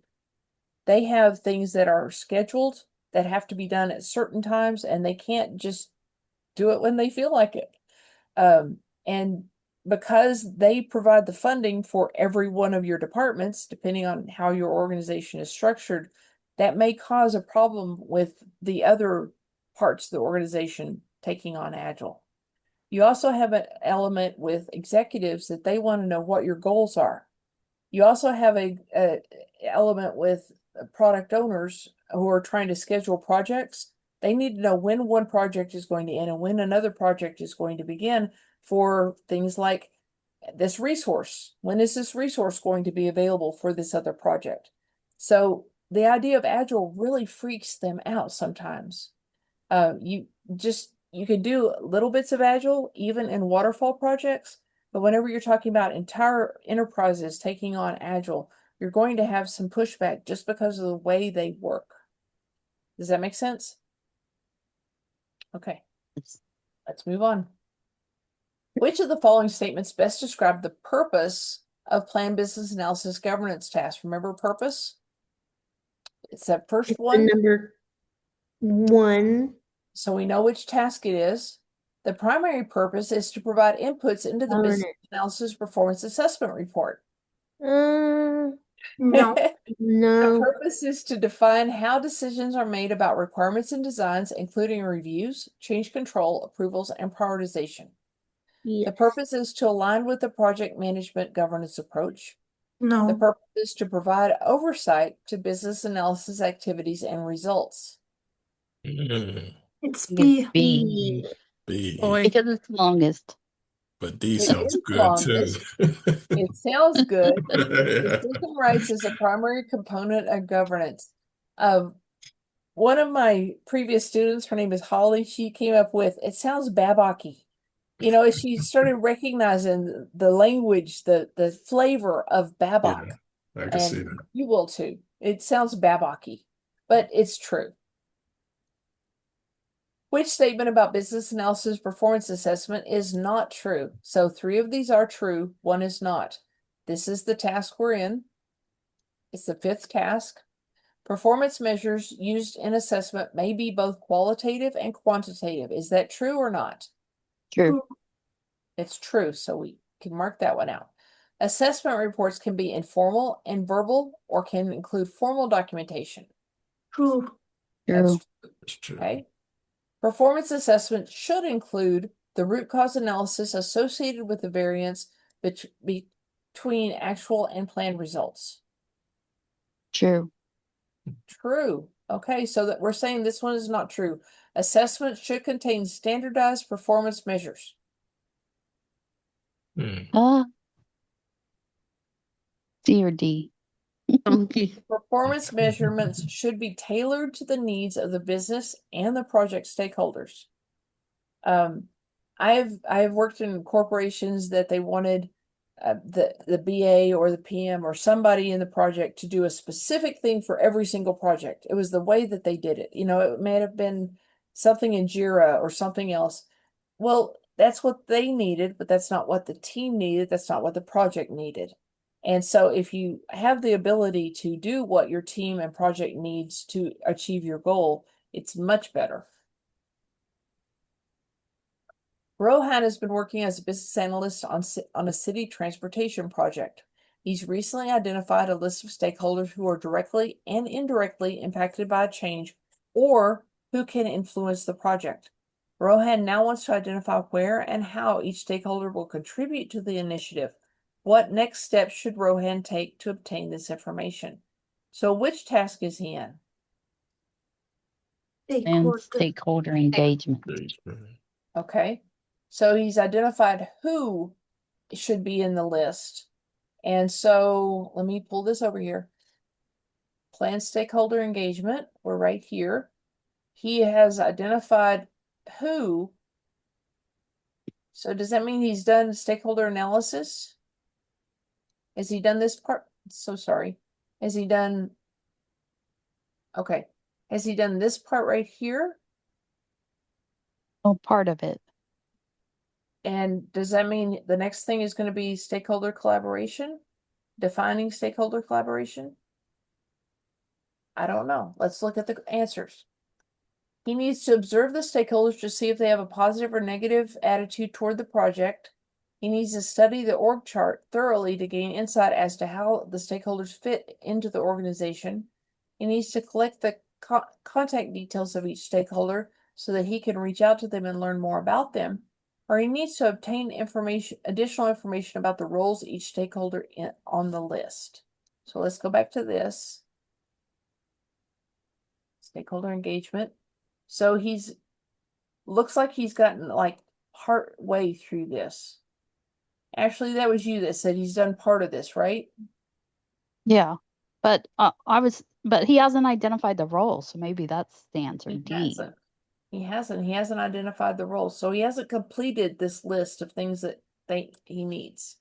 They have things that are scheduled that have to be done at certain times, and they can't just do it when they feel like it. And because they provide the funding for every one of your departments, depending on how your organization is structured, that may cause a problem with the other parts of the organization taking on Agile. You also have an element with executives that they want to know what your goals are. You also have a element with product owners who are trying to schedule projects. They need to know when one project is going to end and when another project is going to begin for things like this resource. When is this resource going to be available for this other project? So the idea of Agile really freaks them out sometimes. You can do little bits of Agile even in waterfall projects, but whenever you're talking about entire enterprises taking on Agile, you're going to have some pushback just because of the way they work. Does that make sense? Okay, let's move on. Which of the following statements best describe the purpose of planned business analysis governance tasks? Remember purpose? It's that first one. Number 1. So we know which task it is. The primary purpose is to provide inputs into the business analysis performance assessment report. No. The No. purpose is to define how decisions are made about requirements and designs, including reviews, change control, approvals, and prioritization. The Yes. purpose is to align with the project management governance approach. The No. purpose is to provide oversight to business analysis activities and results. It's B. B. B. Boy. Because it's longest. But D It sounds is good too. longest. It sounds good. Decision rights is a primary component of governance. One of my previous students, her name is Holly, she came up with, it sounds Baboky. You know, as she started recognizing the language, the flavor of Babok. Yeah, I can see And that. you will too. It sounds Baboky, but it's true. Which statement about business analysis performance assessment is not true? So 3 of these are true, 1 is not. This is the task we're in. It's the 5th task. Performance measures used in assessment may be both qualitative and quantitative. Is that true or not? True. It's true, so we can mark that one out. Assessment reports can be informal and verbal or can include formal documentation. True. That's True. That's true. okay. Performance assessment should include the root cause analysis associated with the variance between actual and planned results. True. True. Okay, so that we're saying this one is not true. Assessment should contain standardized performance measures. Uh, C or D. Donkey. Performance measurements should be tailored to the needs of the business and the project stakeholders. I have worked in corporations that they wanted the BA or the PM or somebody in the project to do a specific thing for every single project. It was the way that they did it. You know, it may have been something in Jira or something else. Well, that's what they needed, but that's not what the team needed. That's not what the project needed. And so if you have the ability to do what your team and project needs to achieve your goal, it's much better. Rohan has been working as a business analyst on a city transportation project. He's recently identified a list of stakeholders who are directly and indirectly impacted by a change or who can influence the project. Rohan now wants to identify where and how each stakeholder will contribute to the initiative. What next steps should Rohan take to obtain this information? So which task is he in? And stakeholder engagement. Okay. So he's identified who should be in the list. And so let me pull this over here. Plan stakeholder engagement. We're right here. He has identified who. So does that mean he's done stakeholder analysis? Has he done this part? So sorry. Has he done? Okay. Has he done this part right here? Oh, part of it. And does that mean the next thing is going to be stakeholder collaboration? Defining stakeholder collaboration? I don't know. Let's look at the answers. He needs to observe the stakeholders to see if they have a positive or negative attitude toward the project. He needs to study the org chart thoroughly to gain insight as to how the stakeholders fit into the organization. He needs to collect the contact details of each stakeholder so that he can reach out to them and learn more about them. Or he needs to obtain additional information about the roles of each stakeholder on the list. So let's go back to this. Stakeholder engagement. So looks like he's gotten like part way through this. Actually, that was you that said he's done part of this, right? Yeah. But but he hasn't identified the role, so maybe that's the answer. D. He hasn't identified the role. So he hasn't completed this list of things that he needs.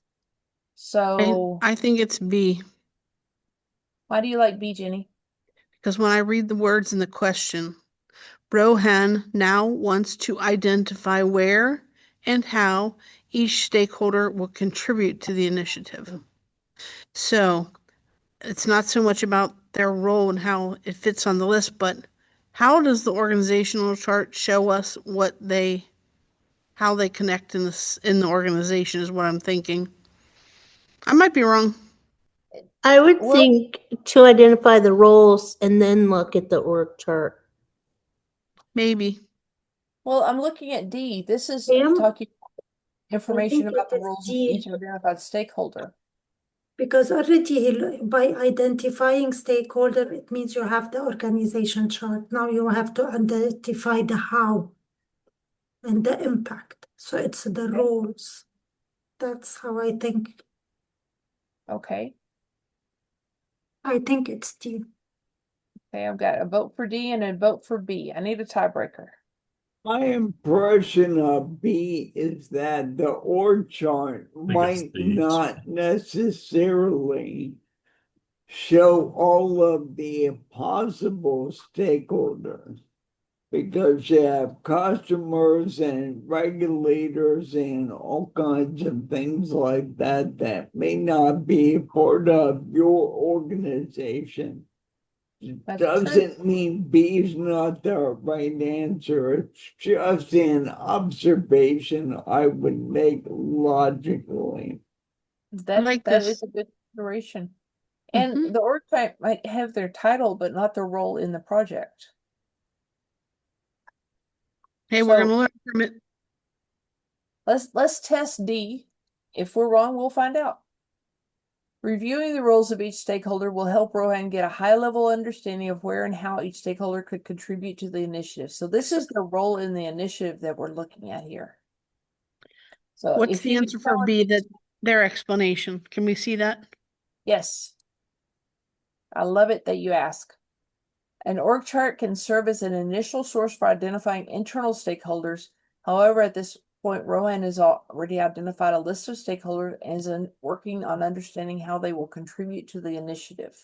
So I think it's B. Why do you like B, Jenny? Because when I read the words in the question, Rohan now wants to identify where and how each stakeholder will contribute to the initiative. So it's not so much about their role and how it fits on the list, but how does the organizational chart show us how they connect in the organization is what I'm thinking. I might be wrong. I would think to identify the roles and then look at the org chart. Maybe. Well, I'm looking at D. This is Sam? talking information about the it is roles of D. each identified stakeholder. Because already by identifying stakeholder, it means you have the organization chart. Now you have to identify the how and the impact. So it's the roles. That's how I think. Okay. I think it's D. Okay, I've got a vote for D and a vote for B. I need a tiebreaker. My impression of B is that the org chart might not necessarily show all of the possible stakeholders, because you have customers and regulators and all kinds of things like that that may not be part of your organization. Doesn't mean B is not the right answer. It's just an observation I would make logically. That is a good consideration. And the org chart might have their title, but not their role in the project. Hey, we're gonna learn from it. Let's test D. If we're wrong, we'll find out. Reviewing the roles of each stakeholder will help Rohan get a high-level understanding of where and how each stakeholder could contribute to the initiative. So this is the role in the initiative that we're looking at here. So What's if the you answer for B, that their explanation? Can we see that? Yes. I love it that you ask. An org chart can serve as an initial source for identifying internal stakeholders. However, at this point, Rohan has already identified a list of stakeholders and is working on understanding how they will contribute to the initiative.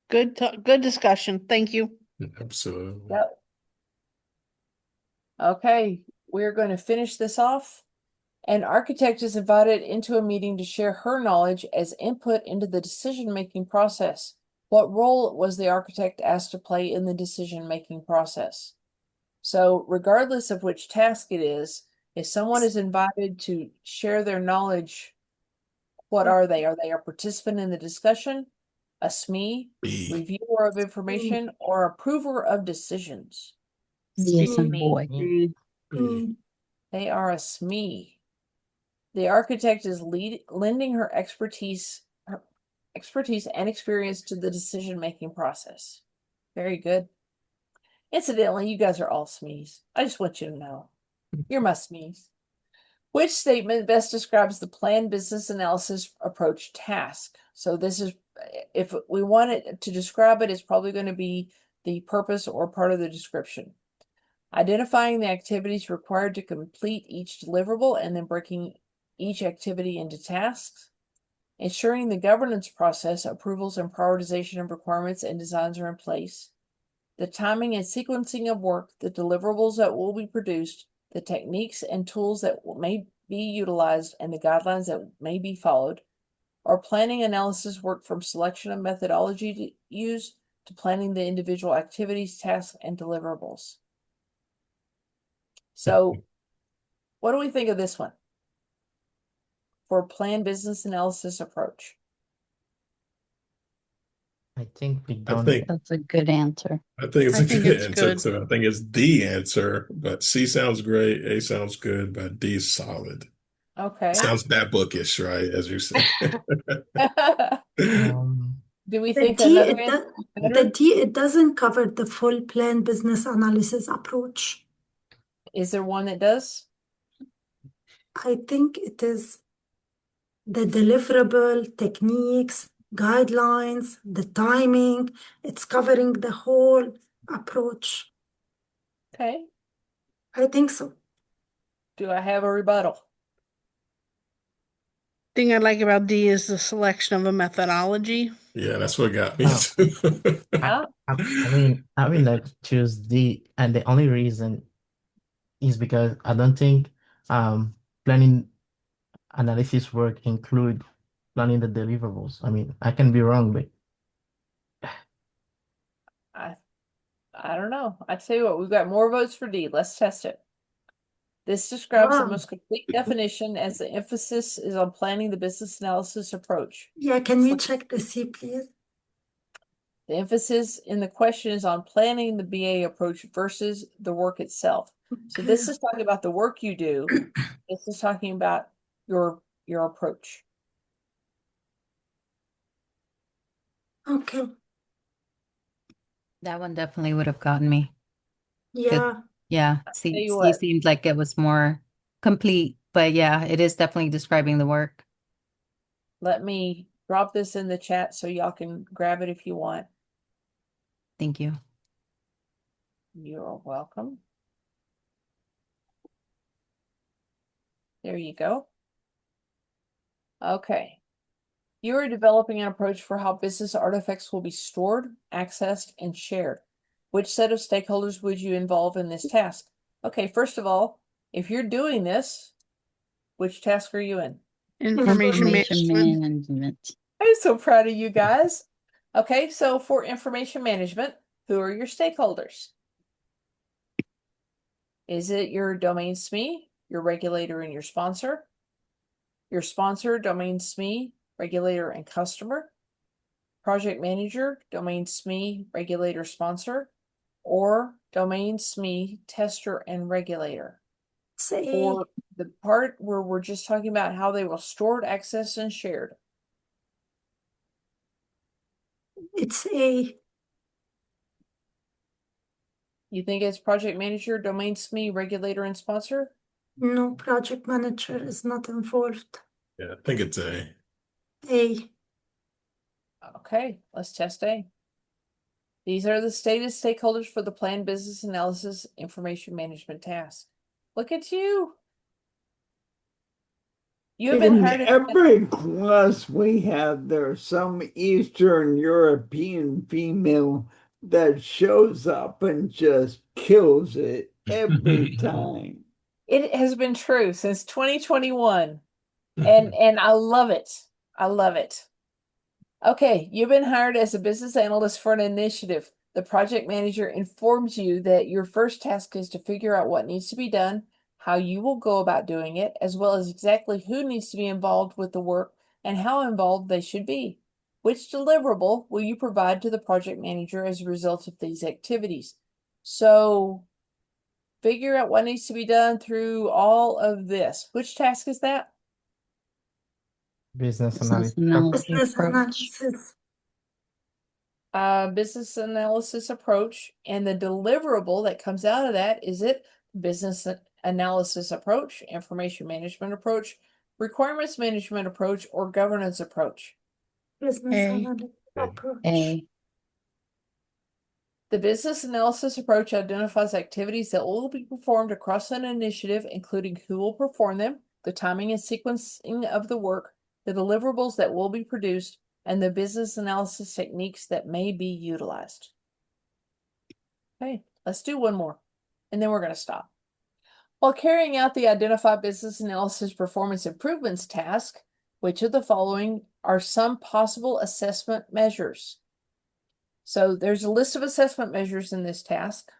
Good discussion. Thank you. Absolutely. Yep. Okay, we're going to finish this off. An architect is invited into a meeting to share her knowledge as input into the decision-making process. What role was the architect asked to play in the decision-making process? So regardless of which task it is, if someone is invited to share their knowledge, what are they? Are they a participant in the discussion, a SME, B. reviewer of information, or approver of decisions? Yes, and SME. boy. B. They are a SME. The architect is lending her expertise and experience to the decision-making process. Very good. Incidentally, you guys are all SMEs. I just want you to know. You're my SMEs. Which statement best describes the planned business analysis approach task? So this is, if we want it to describe it, it's probably going to be the purpose or part of the description. Identifying the activities required to complete each deliverable and then breaking each activity into tasks. Ensuring the governance process, approvals and prioritization of requirements and designs are in place. The timing and sequencing of work, the deliverables that will be produced, the techniques and tools that may be utilized, and the guidelines that may be followed. Or planning analysis work from selection of methodology to use to planning the individual activities, tasks, and deliverables. So what do we think of this one for planned business analysis approach? I think we I don't. think That's a good answer. I think it's I a think good it's answer good. too. I think it's the answer, but C sounds great, A sounds good, but D is solid. Okay. Sounds that bookish, right? As you said. Do we The think D, another answer is the better? D, it doesn't cover the full plan business analysis approach. Is there one that does? I think it is the deliverable techniques, guidelines, the timing. It's covering the whole approach. Okay. I think so. Do I have a rebuttal? Thing I like about D is the selection of a methodology. Yeah, that's what got me Oh. too. I mean, like choose D, and the only reason is because I don't think planning analysis work include planning the deliverables. I mean, I can be wrong, but I don't know. I tell you what, we've got more votes for D. Let's test it. This describes the Wow. most complete definition as the emphasis is on planning the business analysis approach. Yeah, can we check the C, please? The emphasis in the question is on planning the BA approach versus the work itself. So this is talking about the work you do. This is talking about your approach. Okay. That one definitely would have gotten me. Yeah. Yeah, C seemed like it was more complete, but yeah, it is definitely describing the work. Let me drop this in the chat so y'all can grab it if you want. Thank you. You're welcome. There you go. Okay. You are developing an approach for how business artifacts will be stored, accessed, and shared. Which set of stakeholders would you involve in this task? Okay, first of all, if you're doing this, which task are you in? Information management. I'm so proud of you guys. Okay, so for information management, who are your stakeholders? Is it your domain SME, your regulator, and your sponsor? Your sponsor, domain SME, regulator, and customer? Project manager, domain SME, regulator, sponsor? Or domain SME, tester, and regulator? Say For The part where we're just talking about how they will stored, accessed, and shared. It's A. You think it's project manager, domain SME, regulator, and sponsor? No, project manager is not involved. Yeah, I think it's A. A. Okay, let's test A. These are the stated stakeholders for the planned business analysis information management task. Look at you. You have been In hired. every class we have, there's some Eastern European female that shows up and just kills it every time. It has been true since 2021. And I love it. I love it. Okay, you've been hired as a business analyst for an initiative. The project manager informs you that your first task is to figure out what needs to be done, how you will go about doing it, as well as exactly who needs to be involved with the work and how involved they should be. Which deliverable will you provide to the project manager as a result of these activities? So figure out what needs to be done through all of this. Which task is that? Business Business analysis. analysis Business approach. analysis. Business analysis approach, and the deliverable that comes out of that is it business analysis approach, information management approach, requirements management approach, or governance approach. Business A. analysis approach. A. The business analysis approach identifies activities that will be performed across an initiative, including who will perform them, the timing and sequencing of the work, the deliverables that will be produced, and the business analysis techniques that may be utilized. Okay, let's do one more, and then we're going to stop. While carrying out the Identify Business Analysis Performance Improvements task, which of the following are some possible assessment measures? So there's a list of assessment measures in this task.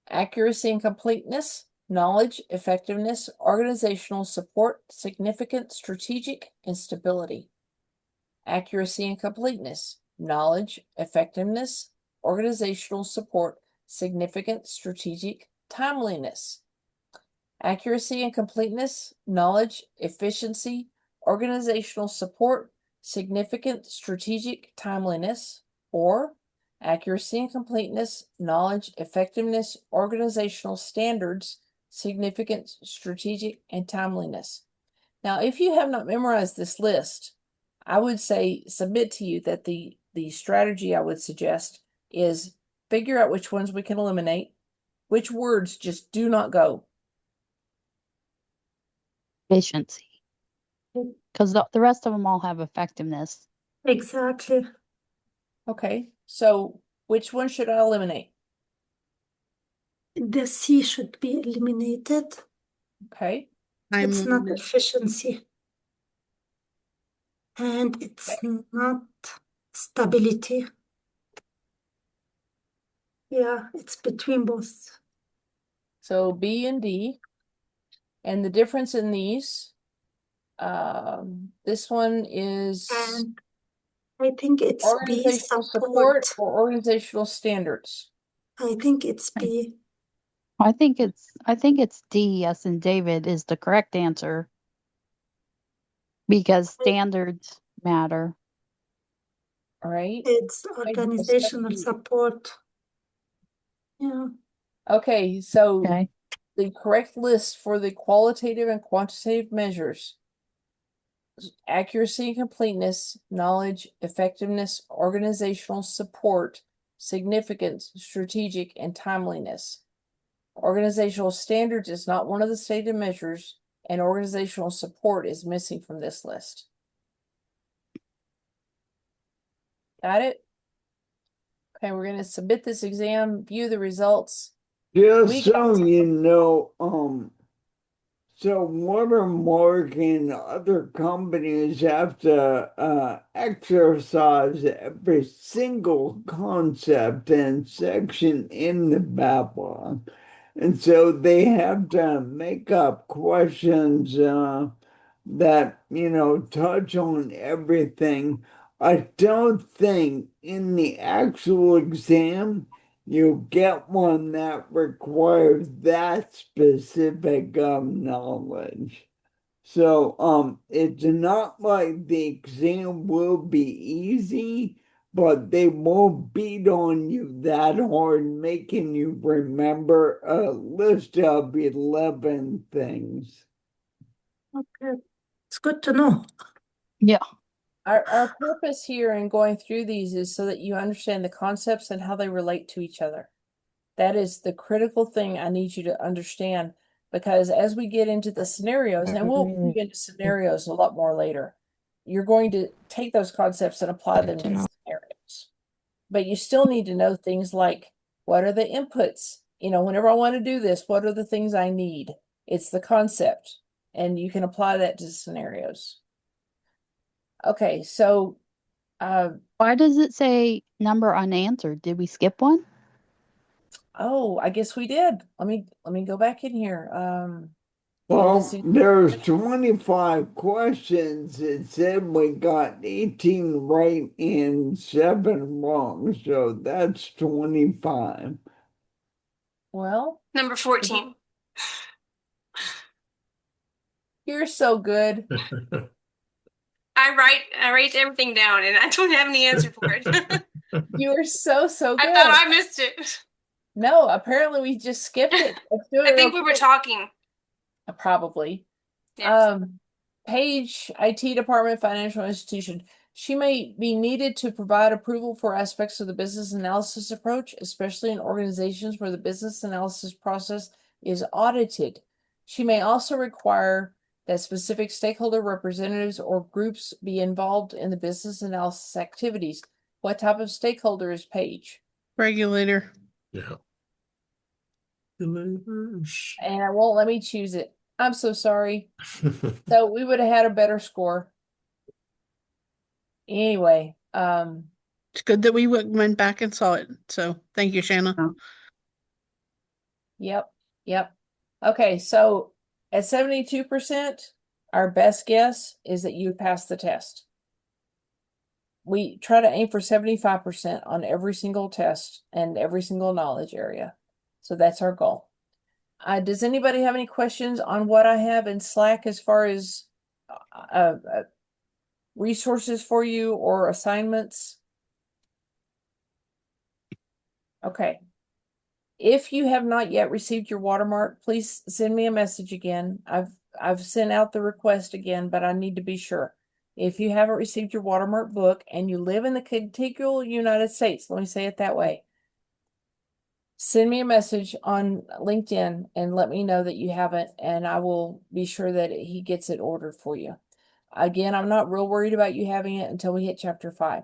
Accuracy and completeness, knowledge, effectiveness, organizational support, significant, strategic, and stability. Accuracy and completeness, knowledge, effectiveness, organizational support, significant, strategic, timeliness. Accuracy and completeness, knowledge, efficiency, organizational support, significant, strategic, timeliness, or accuracy and completeness, knowledge, effectiveness, organizational standards, significance, strategic, and timeliness. Now, if you have not memorized this list, I would say submit to you that the strategy I would suggest is figure out which ones we can eliminate, which words just do not go. Efficiency. Because the rest of them all have effectiveness. Exactly. Okay, so which one should I eliminate? The C should be eliminated. Okay. It's not Timeliness. efficiency. And it's not stability. Yeah, it's between both. So B and D. And the difference in these, this one is And I think it's B, organizational support. support or organizational standards. I think it's B. I think it's D, yes, and David is the correct answer. Because standards matter. All right. It's organizational support. Yeah. Okay, so Okay. the correct list for the qualitative and quantitative measures: accuracy and completeness, knowledge, effectiveness, organizational support, significance, strategic, and timeliness. Organizational standards is not one of the stated measures, and organizational support is missing from this list. Got it? Okay, we're going to submit this exam, view the results. Just so you know, so Watermark and other companies have to exercise every single concept and section in the BABOK. And so they have to make up questions that, touch on everything. I don't think in the actual exam you get one that requires that specific knowledge. So it's not like the exam will be easy, but they won't beat on you that hard, making you remember a list of 11 things. Okay, it's good to know. Yeah. Our purpose here in going through these is so that you understand the concepts and how they relate to each other. That is the critical thing I need you to understand, because as we get into the scenarios, and we'll move into scenarios a lot more later, you're going to take those concepts and apply them to scenarios. But you still need to know things like, what are the inputs? You know, whenever I want to do this, what are the things I need? It's the concept, and you can apply that to scenarios. Okay, so why does it say number unanswered? Did we skip one? Oh, I guess we did. Let me go back in here. Well, there's 25 questions. It said we got 18 right and 7 wrong, so that's 25. Well, Number 14. you're so good. I write everything down and I don't have any answer for it. You are so good. I thought I missed it. No, apparently we just skipped it. Let's do it I think real we were quick. talking. Probably. Yes. Page, IT department, financial institution. She may be needed to provide approval for aspects of the business analysis approach, especially in organizations where the business analysis process is audited. She may also require that specific stakeholder representatives or groups be involved in the business analysis activities. What type of stakeholder is Paige? Regulator. Yeah. And it won't let me choose it. I'm so sorry. So we would have had a better score. Anyway, It's good that we went back and saw it. So thank you, Shanna. Oh. Yep. Okay, so at 72%, our best guess is that you pass the test. We try to aim for 75% on every single test and every single knowledge area. So that's our goal. Does anybody have any questions on what I have in Slack as far as resources for you or assignments? Okay. If you have not yet received your watermark, please send me a message again. I've sent out the request again, but I need to be sure. If you haven't received your watermark book and you live in the contiguous United States, let me say it that way, send me a message on LinkedIn and let me know that you haven't, and I will be sure that he gets it ordered for you. Again, I'm not real worried about you having it until we hit chapter 5.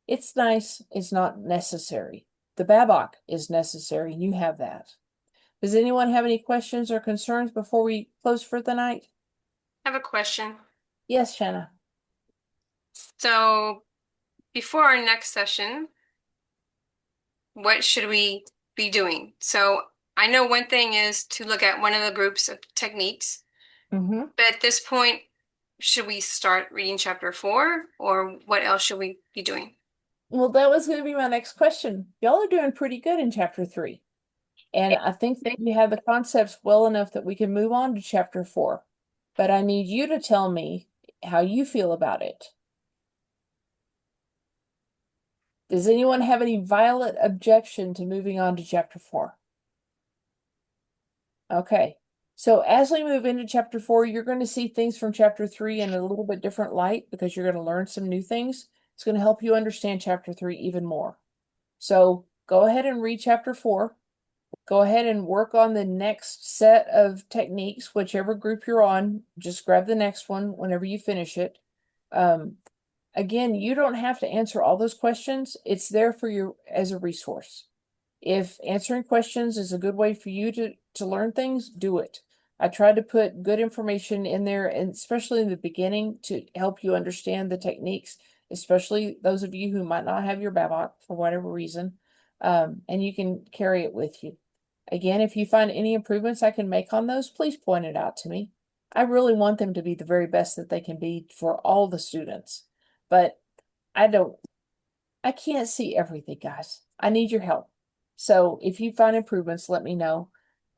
It's nice. It's not necessary. The BABOK is necessary. You have that. Does anyone have any questions or concerns before we close for the night? I have a question. Yes, Shanna. So before our next session, what should we be doing? So I know one thing is to look at one of the groups of techniques. Mm-hmm. But at this point, should we start reading chapter 4, or what else should we be doing? Well, that was going to be my next question. Y'all are doing pretty good in chapter 3. And I think that you have the concepts well enough that we can move on to chapter 4. But I need you to tell me how you feel about it. Does anyone have any violent objection to moving on to chapter 4? Okay. So as we move into chapter 4, you're going to see things from chapter 3 in a little bit different light because you're going to learn some new things. It's going to help you understand chapter 3 even more. So go ahead and read chapter 4. Go ahead and work on the next set of techniques, whichever group you're on. Just grab the next one whenever you finish it. Again, you don't have to answer all those questions. It's there for you as a resource. If answering questions is a good way for you to learn things, do it. I tried to put good information in there, and especially in the beginning, to help you understand the techniques, especially those of you who might not have your BABOK for whatever reason, and you can carry it with you. Again, if you find any improvements I can make on those, please point it out to me. I really want them to be the very best that they can be for all the students, but I can't see everything, guys. I need your help. So if you find improvements, let me know.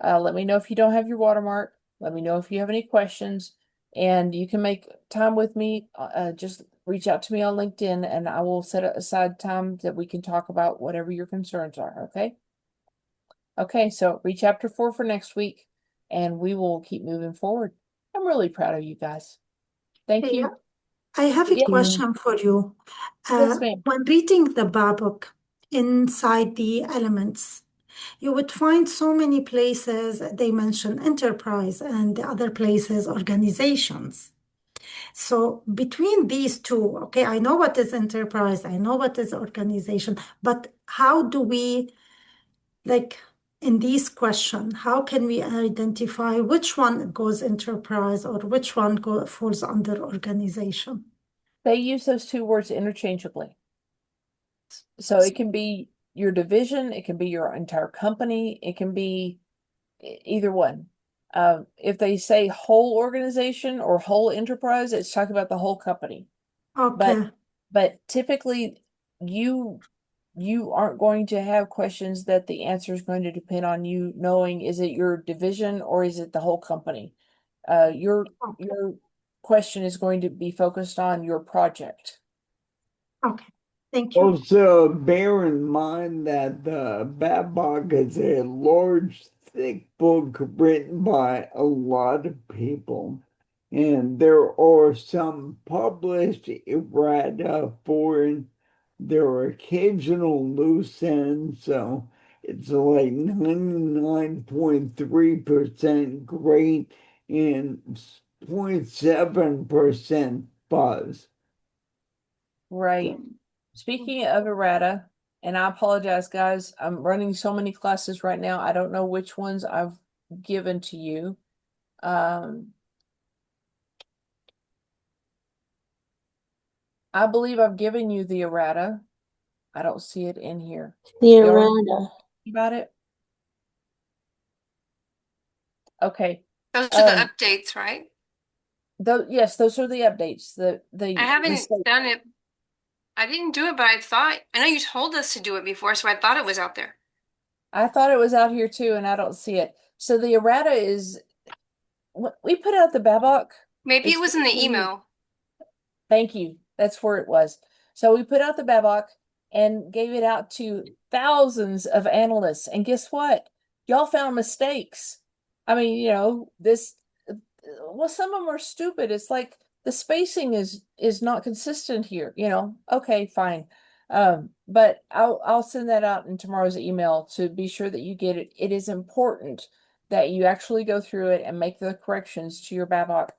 Let me know if you don't have your watermark. Let me know if you have any questions, and you can make time with me. Just reach out to me on LinkedIn, and I will set aside time that we can talk about whatever your concerns are. Okay. Okay. So read chapter 4 for next week, and we will keep moving forward. I'm really proud of you guys. Thank Hey, you. I have a Yeah. question for you. Yes, ma'am. When reading the BABOK inside the elements, you would find so many places they mention enterprise and the other places organizations. So between these two, okay, I know what is enterprise, I know what is organization, but how do we, like in these questions, how can we identify which one goes enterprise or which one falls under organization? They use those two words interchangeably. So it can be your division, it can be your entire company, it can be either one. If they say whole organization or whole enterprise, it's talking about the whole company. Okay, But typically you aren't going to have questions that the answer is going to depend on you knowing, is it your division or is it the whole company? Your question is going to be focused on your project. okay, thank you. Also, bear in mind that the Babok is a large, thick book written by a lot of people, and there are some published errata for it. There are occasional loose ends, so it's like 99.3% great and 0.7% buzz. Right. Speaking of errata, and I apologize, guys, I'm running so many classes right now. I don't know which ones I've given to you. I believe I've given you the errata. I don't see it in here. The You already errata. about it? Okay. Those are the updates, right? Yes, those are the updates. I haven't mistake. done it. I didn't do it, but I know you told us to do it before, so I thought it was out there. I thought it was out here too, and I don't see it. So the errata is we put out the Babok. Maybe it was in the email. Thank you. That's where it was. So we put out the Babok and gave it out to thousands of analysts. And guess what? Y'all found mistakes. I mean, well, some of them are stupid. It's like the spacing is not consistent here, Okay, fine. But I'll send that out in tomorrow's email to be sure that you get it. It is important that you actually go through it and make the corrections to your Babok.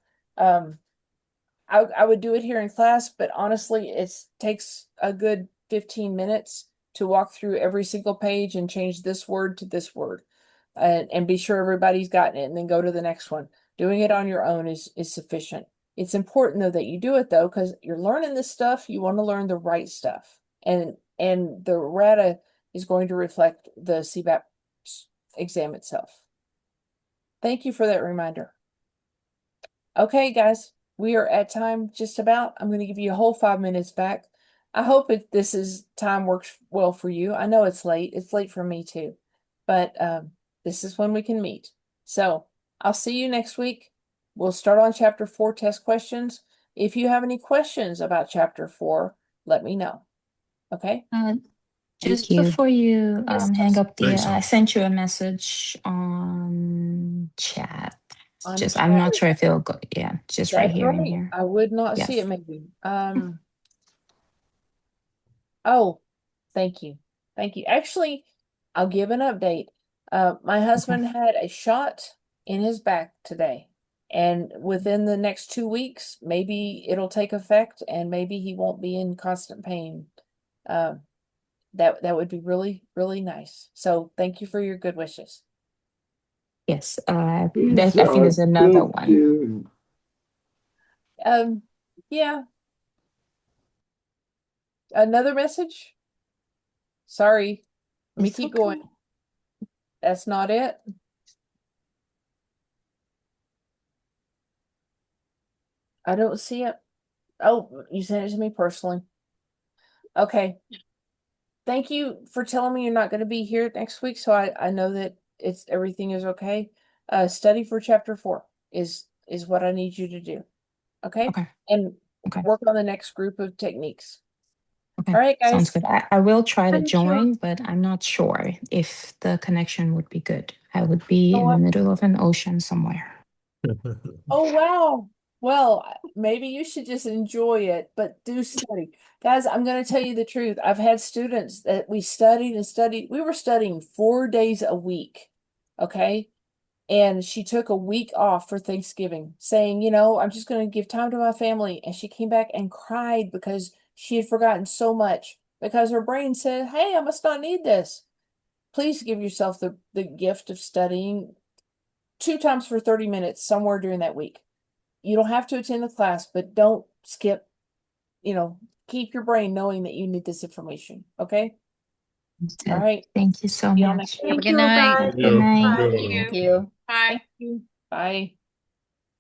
I would do it here in class, but honestly, it takes a good 15 minutes to walk through every single page and change this word to this word, and be sure everybody's gotten it, and then go to the next one. Doing it on your own is sufficient. It's important though that you do it though, because you're learning this stuff. You want to learn the right stuff, and the RATA is going to reflect the CBAP exam itself. Thank you for that reminder. Okay, guys. We are at time just about. I'm going to give you a whole 5 minutes back. I hope this time works well for you. I know it's late. It's late for me too, but this is when we can meet. So I'll see you next week. We'll start on chapter 4 test questions. If you have any questions about chapter 4, let me know. Okay. Just you. before you hang up Thanks, I sent you a message on chat. On Just chat. I'm not sure if it'll go. Yeah, just right That's here in right. here. I would not see Yes. it maybe. Oh, thank you. Thank you. Actually, I'll give an update. My husband had a shot in his back today, and within the next 2 weeks, maybe it'll take effect and maybe he won't be in constant pain. That would be really, really nice. So thank you for your good wishes. Yes. I He's think there's a another good one. dude. Yeah. Another message? Sorry. Let me It's keep okay. going. That's not it. I don't see it. Oh, you sent it to me personally. Okay. thank you for telling me you're not going to be here next week. So I know that everything is okay. Study for chapter 4 is what I need you to do. Okay. Okay. And Okay. work on the next group of techniques. Okay. All right, guys. Sounds good. I will try to Thank you. join, but I'm not sure if the connection would be good. I would be Oh, in the middle of an ocean somewhere. Oh, wow. Well, maybe you should just enjoy it, but do study. Guys, I'm going to tell you the truth. I've had students that we studied and studied. We were studying 4 days a week. Okay. And she took a week off for Thanksgiving, saying, I'm just going to give time to my family. And she came back and cried because she had forgotten so much because her brain said, hey, I must not need this. Please give yourself the gift of studying 2 times for 30 minutes somewhere during that week. You don't have to attend the class, but don't skip, keep your brain knowing that you need this information. Okay. All right. Thank you so Yeah, much. Thank Good you, night. bye. Good night. Bye. Thank you. Thank you. Bye.